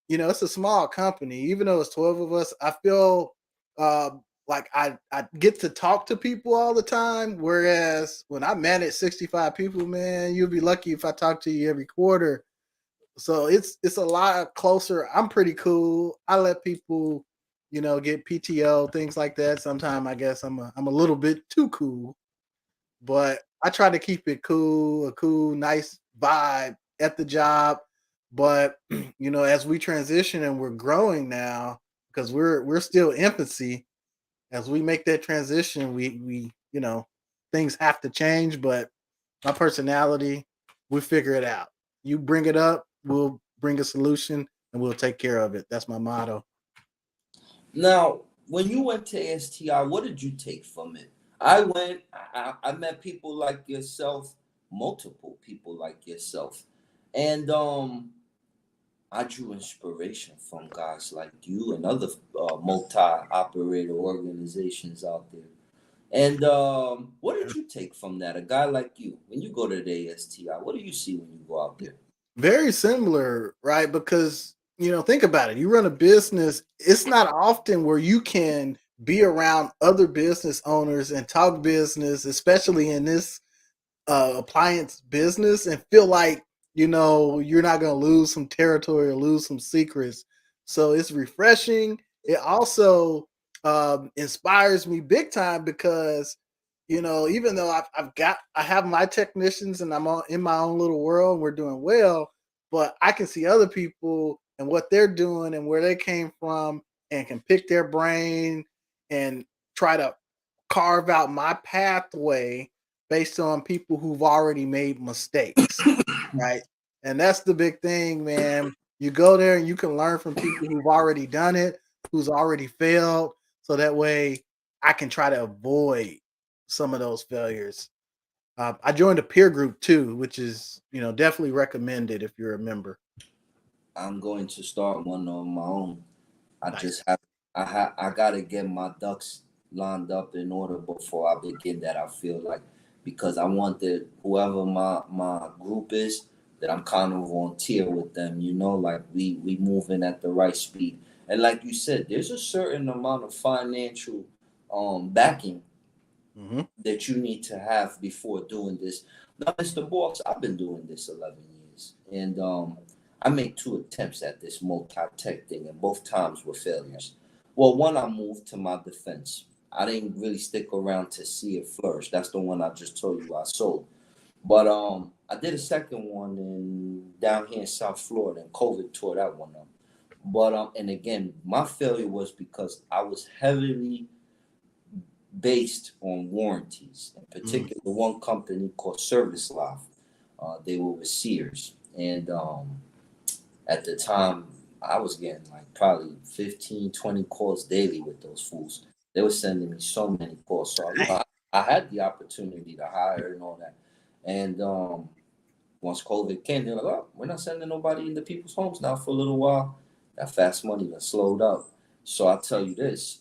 it's a small company. Even though it's 12 of us, I feel uh, like I get to talk to people all the time. Whereas when I manage 65 people, man, you'll be lucky if I talk to you every quarter. So it's a lot closer. I'm pretty cool. I let people, get PTO, things like that. Sometimes I guess I'm a little bit too cool. but I try to keep it cool, a cool, nice vibe at the job. But as we transition and we're growing now, because we're still infancy, as we make that transition, we things have to change. But my personality, we figure it out. You bring it up, we'll bring a solution, and we'll take care of it. That's my motto. Now, when you went to ASTI, what did you take from it? I went, I met people like yourself, multiple people like yourself. And I drew inspiration from guys like you and other multi-operator organizations out there. And what did you take from that? A guy like you, when you go to the ASTI, what do you see when you go out there? Very similar, right? Because think about it. You run a business. It's not often where you can be around other business owners and talk business, especially in this appliance business, and feel like you're not going to lose some territory or lose some secrets. So it's refreshing. It also inspires me big time because even though I have my technicians and I'm in my own little world, we're doing well, but I can see other people and what they're doing and where they came from, and can pick their brain and try to carve out my pathway based on people who've already made mistakes, right? And that's the big thing, man. You go there and you can learn from people who've already done it, who's already failed, so that way I can try to avoid some of those failures. I joined a peer group too, which is definitely recommended if you're a member. I'm going to start one on my own. I Nice. just have I gotta get my ducks lined up in order before I begin that. I feel like because I want that whoever my group is, that I'm kind of on tier with them. Like we moving at the right speed. And like you said, there's a certain amount of financial backing Hmm. that you need to have before doing this. Now, Mr. Boss, I've been doing this 11 years, and I made two attempts at this multi-tech thing, and both times were failures. Well, one I moved to my defense. I didn't really stick around to see it flourish. That's the one I just told you I sold. But I did a second one in down here in South Florida, and COVID tore that one up. But and again, my failure was because I was heavily based on warranties. In Hmm. particular, one company called Service Life. They were with Sears, and at the time, I was getting like probably 15, 20 calls daily with those fools. They were sending me so many calls. So I had the opportunity to hire and all that. And once COVID came, they're like, "Oh, we're not sending nobody into people's homes now for a little while." That fast money that slowed up. So I tell you this.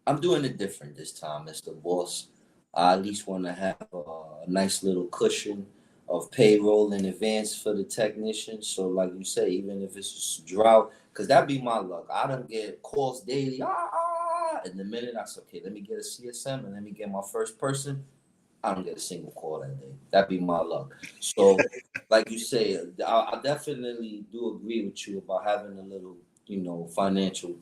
I'm doing it different this time, Mr. Boss. I at least want to have a nice little cushion of payroll in advance for the technicians. So, like you say, even if it's a drought, because that'd be my luck. I don't get calls daily. And the minute I say, okay, let me get a CSM and let me get my first person, I don't get a single call that day. That'd be my luck. So, like you say, I definitely do agree with you about having a little, financial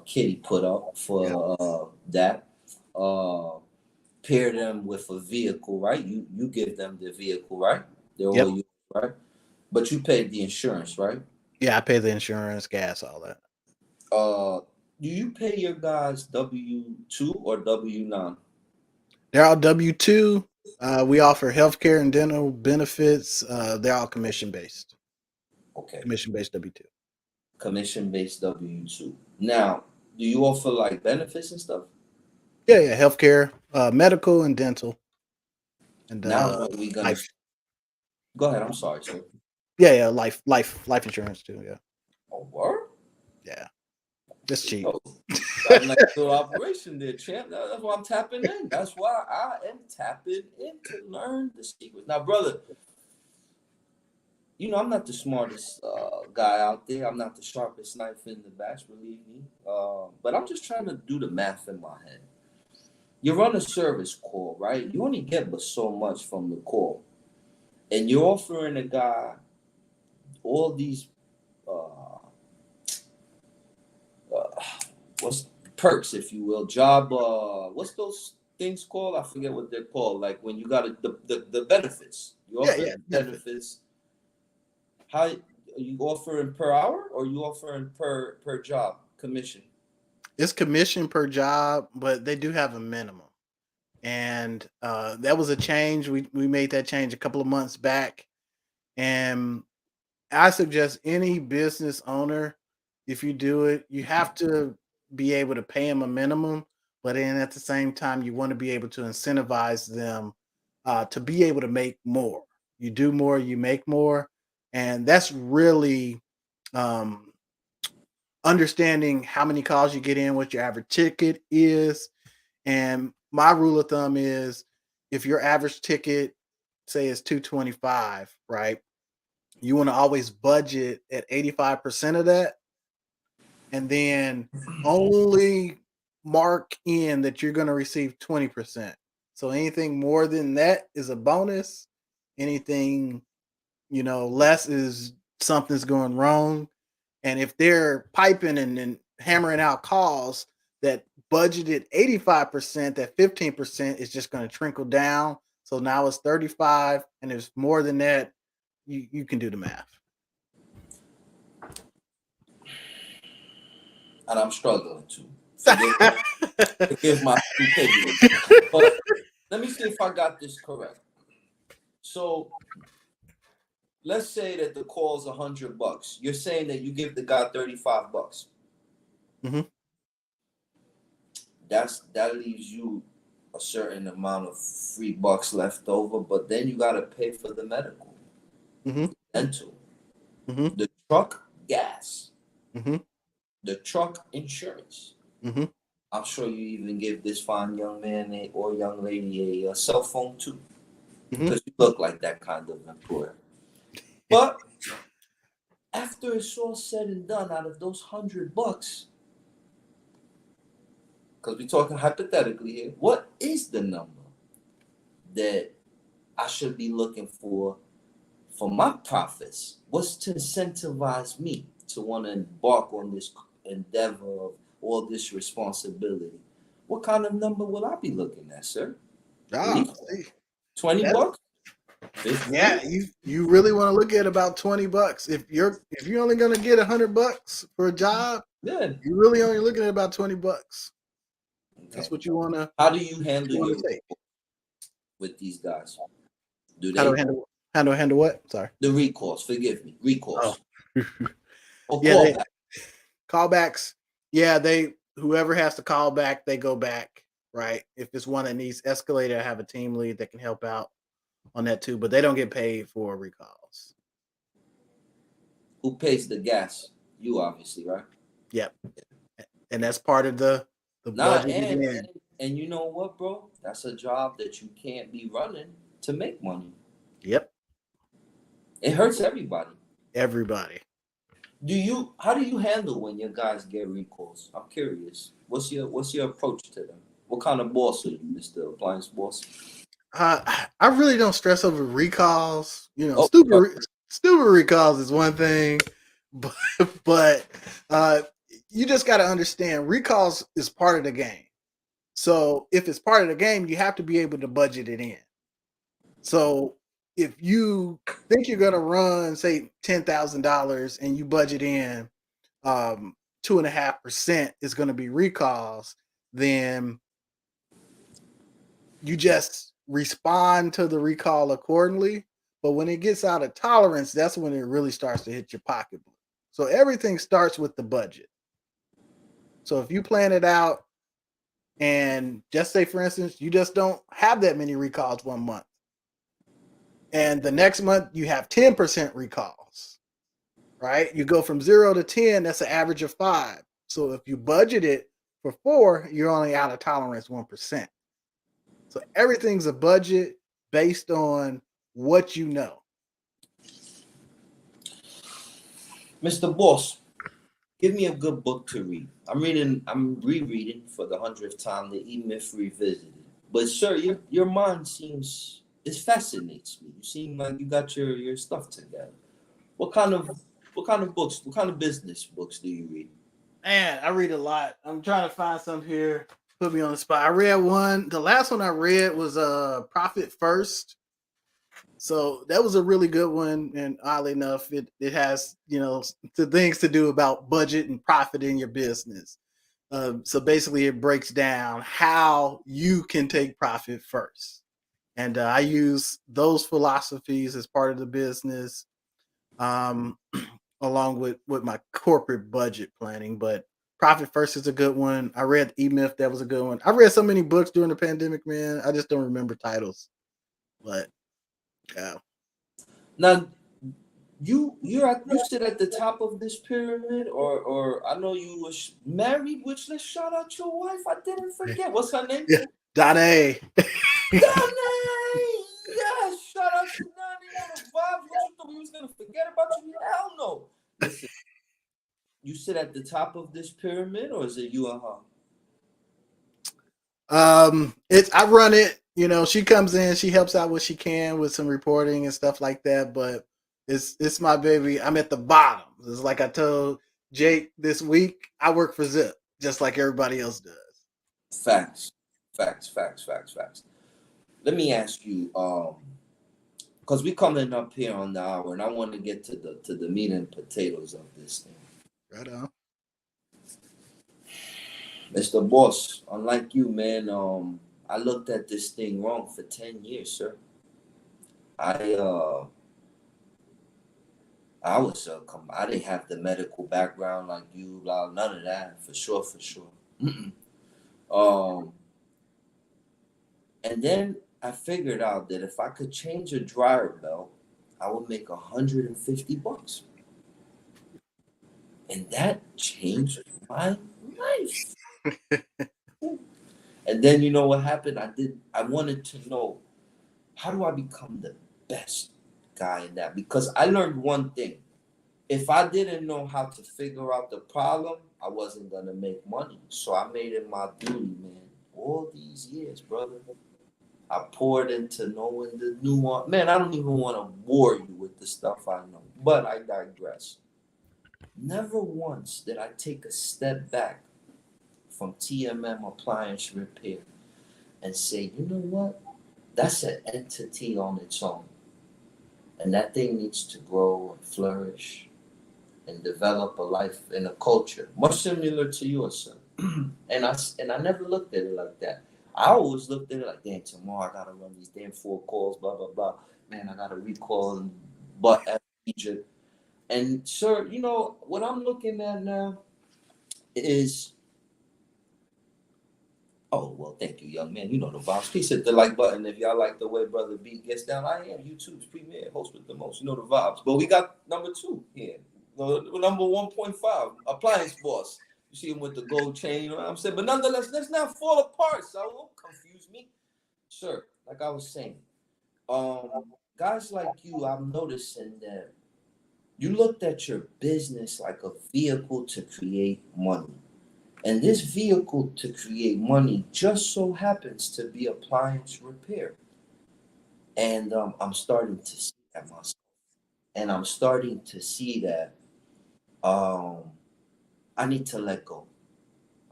kitty put up Yeah. for that. Uh, pair them with a vehicle, right? You give them the vehicle, right? They're all Yep. you, right? But you paid the insurance, right? Yeah, I pay the insurance, gas, all that. Uh, do you pay your guys W-2 or W-9? They're all W-2. We offer healthcare and dental benefits. They're all Okay, commission based W-2. commission based W-2. Now, do you offer like benefits and stuff? Yeah, yeah, healthcare, medical and dental, and Now when we gonna life. go ahead? I'm sorry, sir. Yeah, yeah, life insurance too. Yeah, A word? yeah, it's cheap. Yo, got a nice little operation there, champ. That's why I'm tapping in. That's why I am tapping in to learn the secret. Now, brother, I'm not the smartest guy out there. I'm not the sharpest knife in the batch, believe me. But I'm just trying to do the math in my head. You run a service call, right? You only get but so much from the call, and you're offering a guy all these uh, uh, what's perks, if you will, job. What's those? things called? I forget what they're called. Like when you got the benefits. You Yeah, offer yeah, the benefit. benefits. How are you offering per hour or you offering per job commission? It's commission per job, but they do have a minimum. And that was a change. We made that change a couple of months back, and I suggest any business owner, if you do it, you have to be able to pay them a minimum, but then at the same time, you want to be able to incentivize them to be able to make more. You do more, you make more, and that's really um, understanding how many calls you get in, what your average ticket is, and my rule of thumb is if your average ticket, say, is 225, right? You want to always budget at 85% of that and then only mark in that you're going to receive 20%. So anything more than that is a bonus. Anything, less is something's going wrong. And if they're piping and hammering out calls that budgeted 85%, that 15% is just going to trickle down. So now it's 35, and there's more than that. You can do the math. And I'm struggling to forgive my stupidity. But let me see if I got this correct. So let's say that the call's $100. You're saying that you give the guy $35. Mhm. That leaves you a certain amount of free bucks left over, but then you gotta pay for the medical, Mhm. dental, Mhm. the truck gas, Mhm. the truck insurance. Mhm. I'm sure you even give this fine young man or young lady a cell phone too, Mhm. because you look like that kind of employer. But after it's all said and done, out of those $100, because we're talking hypothetically here, what is the number that I should be looking for my profits? What's to incentivize me to want to embark on this endeavor of all this responsibility? What kind of number will I be looking at, sir? Ah, Least see, 20 that's bucks? 15? yeah. You really want to look at about $20. If you're only gonna get $100 for a job, Yeah. you're really only looking at about $20. Okay. That's what you wanna How do you handle your take. with these guys? Do How do I they handle what? Sorry. the recalls? Forgive me, Oh, recalls or yeah. They callback? callbacks. Yeah, they whoever has to call back, they go back. Right. If it's one that needs escalated, I have a team lead that can help out on that too. But they don't get paid for recalls. Who pays the gas? You obviously, right? Yep. And that's part of the Nah, budget again. and you know what, bro? That's a job that you can't be running to make money. Yep. It hurts everybody. Everybody. How do you handle when your guys get recalls? I'm curious. What's your approach to them? What kind of boss are you, Mr. Appliance Boss? I really don't stress over recalls. Oh, Stupid recalls is one thing, but but uh, you just got to understand recalls is part of the game. So if it's part of the game, you have to be able to budget it in. So if you think you're gonna run, say, $10,000 and you budget in 2.5% is gonna be recalls, then you just respond to the recall accordingly. But when it gets out of tolerance, that's when it really starts to hit your pocketbook. So everything starts with the budget. So if you plan it out and just say, for instance, you just don't have that many recalls one month, and the next month you have 10% recalls, right? You go from 0 to 10, that's an average of 5. So if you budget it for 4, you're only out of tolerance 1%. So everything's a budget based on what you know. Mr. Boss, give me a good book to read. I'm rereading for the 100th time the E Myth Revisited. But sir, your mind seems it fascinates me. You seem like you got your stuff together. What kind of books, what kind of business books do you read? Man, I read a lot. I'm trying to find some here. put me on the spot. I read one. The last one I read was Profit First. So that was a really good one, and oddly enough, it has the things to do about budget and profit in your business. So basically, it breaks down how you can take profit first, and I use those philosophies as part of the business, um, along with my corporate budget planning. But profit first is a good one. I read E Myth, that was a good one. I read so many books during the pandemic, man. I just don't remember titles, but yeah. Now, you sit at the top of this pyramid, or I know you was married. Which, let's shout out your wife. I didn't forget. What's her name? Yeah, Donna. Donnie! Yes, shout out to Donnie on the vibes. What you thought we was gonna forget about you? Hell no. Listen, you sit at the top of this pyramid, or is it you and her? It's I run it. She comes in, she helps out what she can with some reporting and stuff like that. But it's my baby. I'm at the bottom. It's like I told Jake this week. I work for Zip, just like everybody else does. Facts, facts. Let me ask you, because we coming up here on the hour, and I want to get to the meat and potatoes of this thing. Right on. Mr. Boss, unlike you, man, I looked at this thing wrong for 10 years, sir. I I didn't have the medical background like you, blah, none of that, for sure. Um, and then I figured out that if I could change a dryer belt, I would make $150, and that changed my life. And then you know what happened? I wanted to know, how do I become the best guy in that? Because I learned one thing. If I didn't know how to figure out the problem, I wasn't gonna make money. So I made it my duty, man. All these years, brother, I poured into knowing the nuance. Man, I don't even want to bore you with the stuff I know, but I digress. Never once did I take a step back from TMM appliance repair and say, you know what? That's an entity on its own. And that thing needs to grow and flourish and develop a life and a culture, much similar to yours, sir. and I never looked at it like that. I always looked at it like, damn, tomorrow I gotta run these damn 4 calls, blah blah blah. Man, I gotta recall and but at Egypt. And sir, you know what I'm looking at now is, oh, well, thank you, young man. You know the vibes. Please hit the like button if y'all like the way Brother B gets down. I am YouTube's premier host with the most. You know the vibes. But we got number 2 here. Number 1.5, Appliance Boss. You see him with the gold chain, you know what I'm saying? But nonetheless, let's not fall apart, so it won't confuse me. Sir, like I was saying, guys like you, I'm noticing that you looked at your business like a vehicle to create money. And this vehicle to create money just so happens to be appliance repair. And I'm starting to see that myself. And I'm starting to see that I need to let go.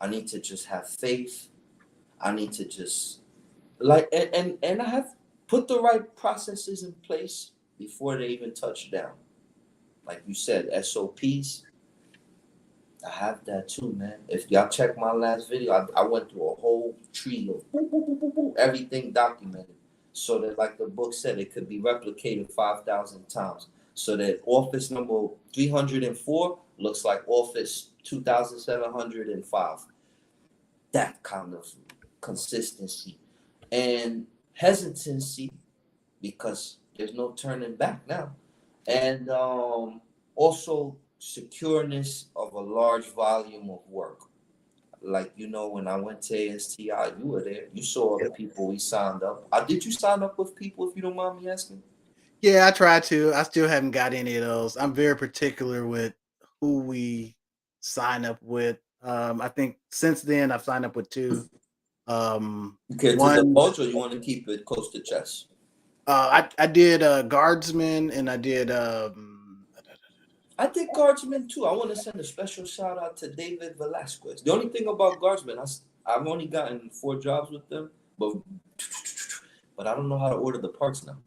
I need to just have faith. I need to just and I have put the right processes in place before they even touch down. Like you said, SOPs. I have that too, man. If y'all check my last video, I went through a whole tree of everything documented. So that, like the book said, it could be replicated 5,000 times. So that office number 304 looks like office 2,705. That kind of consistency and hesitancy, because there's no turning back now. And also secureness of a large volume of work. Like, you know, when I went to ASTI, you were there. You saw the people we signed up. Did you sign up with people, if you don't mind me asking? Yeah, I tried to. I still haven't got any of those. I'm very particular with who we sign up with. I think since then I've signed up with 2. You care to One, divulge, or you want to keep it close to chest? I did Guardsman, and I did I did Guardsman too. I want to send a special shout out to David Velasquez. The only thing about Guardsman, I've only gotten 4 jobs with them, but I don't know how to order the parts now.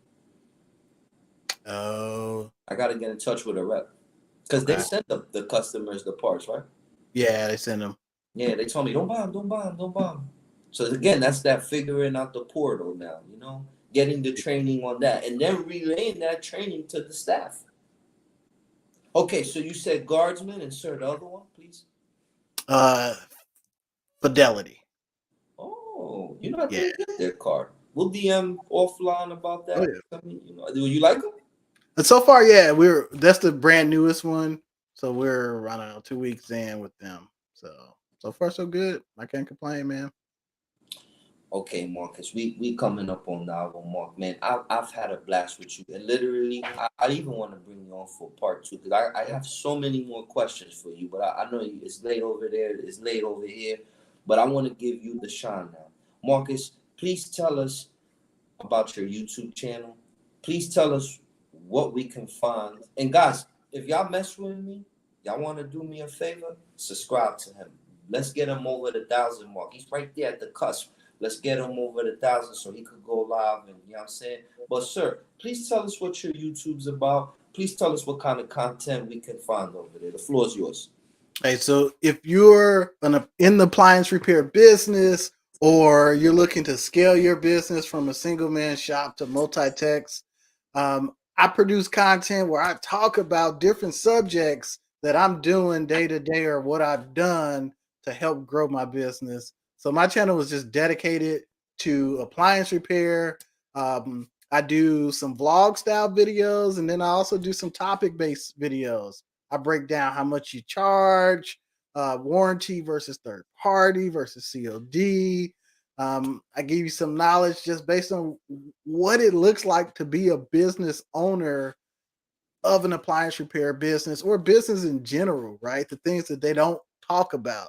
Oh, I gotta get in touch with a rep because they okay. send the customers the parts, right? Yeah, they send them. Yeah, they told me don't buy them, don't buy them, don't buy them. So again, that's that figuring out the portal now, getting the training on that, and then relaying that training to the staff. Okay, so you said guardsman, and sir, the other one, please. Uh, Fidelity. Oh, you know, I Yeah. didn't get their card. We'll DM offline about Oh that. yeah. I mean, do you like them? And so far, yeah, that's the brand newest one. So we're I don't know 2 weeks in with them. So far so good. I can't complain, man. Okay, Marcus, we coming up on the hour mark, man. I've had a blast with you, and literally, I even want to bring you on for part 2 because I have so many more questions for you. But I know it's late over there, it's late over here, but I want to give you the shine now, Marcus. Please tell us about your YouTube channel. Please tell us what we can find. And guys, if y'all mess with me, y'all want to do me a favor, subscribe to him. Let's get him over the 1,000 mark. He's right there at the cusp. Let's get him over the 1,000 so he could go live. And you know what I'm saying? But sir, please tell us what your YouTube's about. Please tell us what kind of content we can find over there. The floor is yours. Hey, so if you're in the appliance repair business or you're looking to scale your business from a single man shop to multi-techs, I produce content where I talk about different subjects that I'm doing day to day or what I've done to help grow my business. So my channel is just dedicated to appliance repair. I do some vlog style videos, and then I also do some topic based videos. I break down how much you charge, warranty versus third party versus COD. I give you some knowledge just based on what it looks like to be a business owner of an appliance repair business or business in general, right? The things that they don't talk about.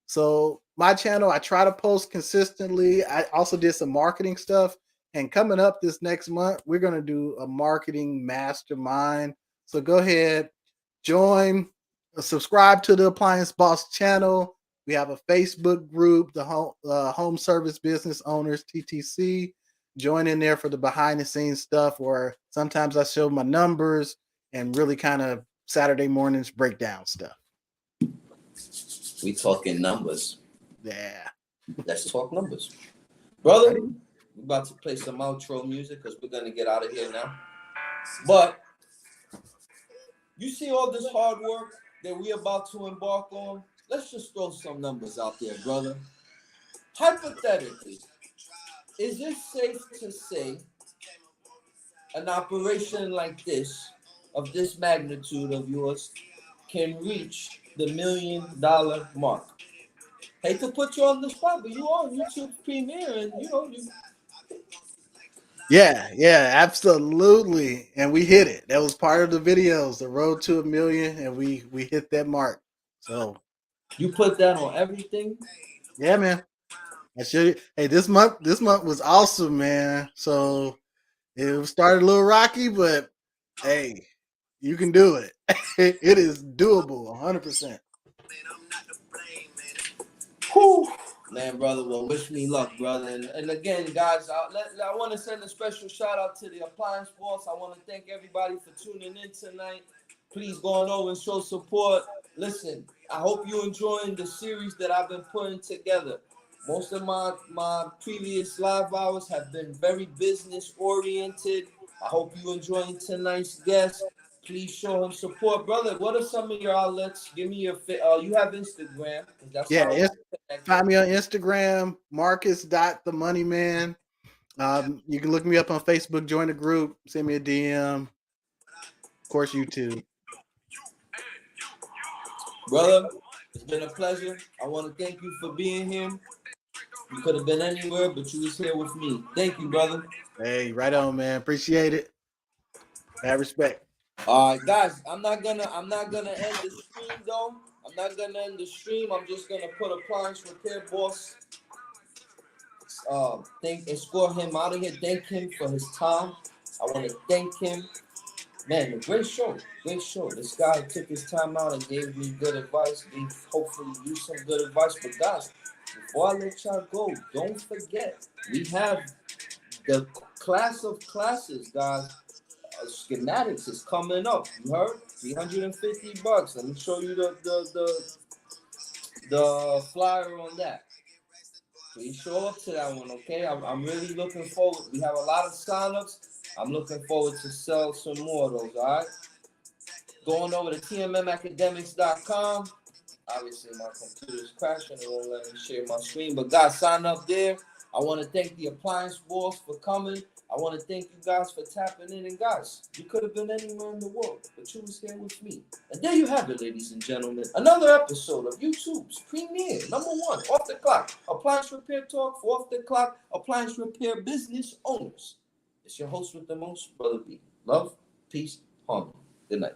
So my channel, I try to post consistently. I also did some marketing stuff. And coming up this next month, we're going to do a marketing mastermind. So go ahead, join, subscribe to the Appliance Boss channel. We have a Facebook group, the Home Service Business Owners TTC. Join in there for the behind the scenes stuff, where sometimes I show my numbers and really kind of Saturday mornings breakdown stuff. We talking numbers. Yeah. Let's talk numbers. Brother, Right. we're about to play some outro music because we're going to get out of here now. But you see all this hard work that we're about to embark on? Let's just throw some numbers out there, brother. Hypothetically, is it safe to say an operation like this, of this magnitude of yours, can reach the $1 million mark? Hate to put you on the spot, but you are YouTube Premiere, and you. Yeah, absolutely. And we hit it. That was part of the videos, the road to 1 million, and we hit that mark. So You put that on everything. yeah, man. I should. Hey, this month was awesome, man. So it started a little rocky, but hey, you can do it. It is doable, 100%. Whew. Man, brother, well, wish me luck, brother. And again, guys, I want to send a special shout out to the Appliance Boss. I want to thank everybody for tuning in tonight. Please go on over and show support. Listen, I hope you're enjoying the series that I've been putting together. Most of my previous live hours have been very business oriented. I hope you enjoying tonight's guest. Please show him support, brother. What are some of your outlets? Give me your you have Instagram, because that's how Yeah, we're connected. find me on Instagram, Marcus.themoneyman. You can look me up on Facebook, join the group, send me a DM. Of course, YouTube. Brother, it's been a pleasure. I want to thank you for being here. You could have been anywhere, but you was here with me. Thank you, brother. Hey, right on, man. Appreciate it. Have respect. All right, guys. I'm not gonna end the stream though. I'm not gonna end the stream. I'm just gonna put Appliance Repair Boss. Thank and score him out of here. Thank him for his time. I want to thank him. Man, a great show. Great show. This guy took his time out and gave me good advice. We hopefully use some good advice. But guys, before I let y'all go, don't forget, we have the class of classes, guys. Schematics is coming up. You heard? $350. Let me show you the flyer on that. Please show up to that one, okay? I'm really looking forward. We have a lot of signups. I'm looking forward to sell some more of those, all right? Going over to tmmacademics.com. Obviously, my computer's crashing. It won't let me share my screen. But guys, sign up there. I want to thank the Appliance Boss for coming. I want to thank you guys for tapping in. And guys, you could have been anywhere in the world, but you was here with me. And there you have it, ladies and gentlemen. Another episode of YouTube's premiere, #1, Off the Clock. Appliance Repair Talk for Off the Clock Appliance Repair Business Owners. It's your host with the most, Brother B. Love, peace, harmony. Good night.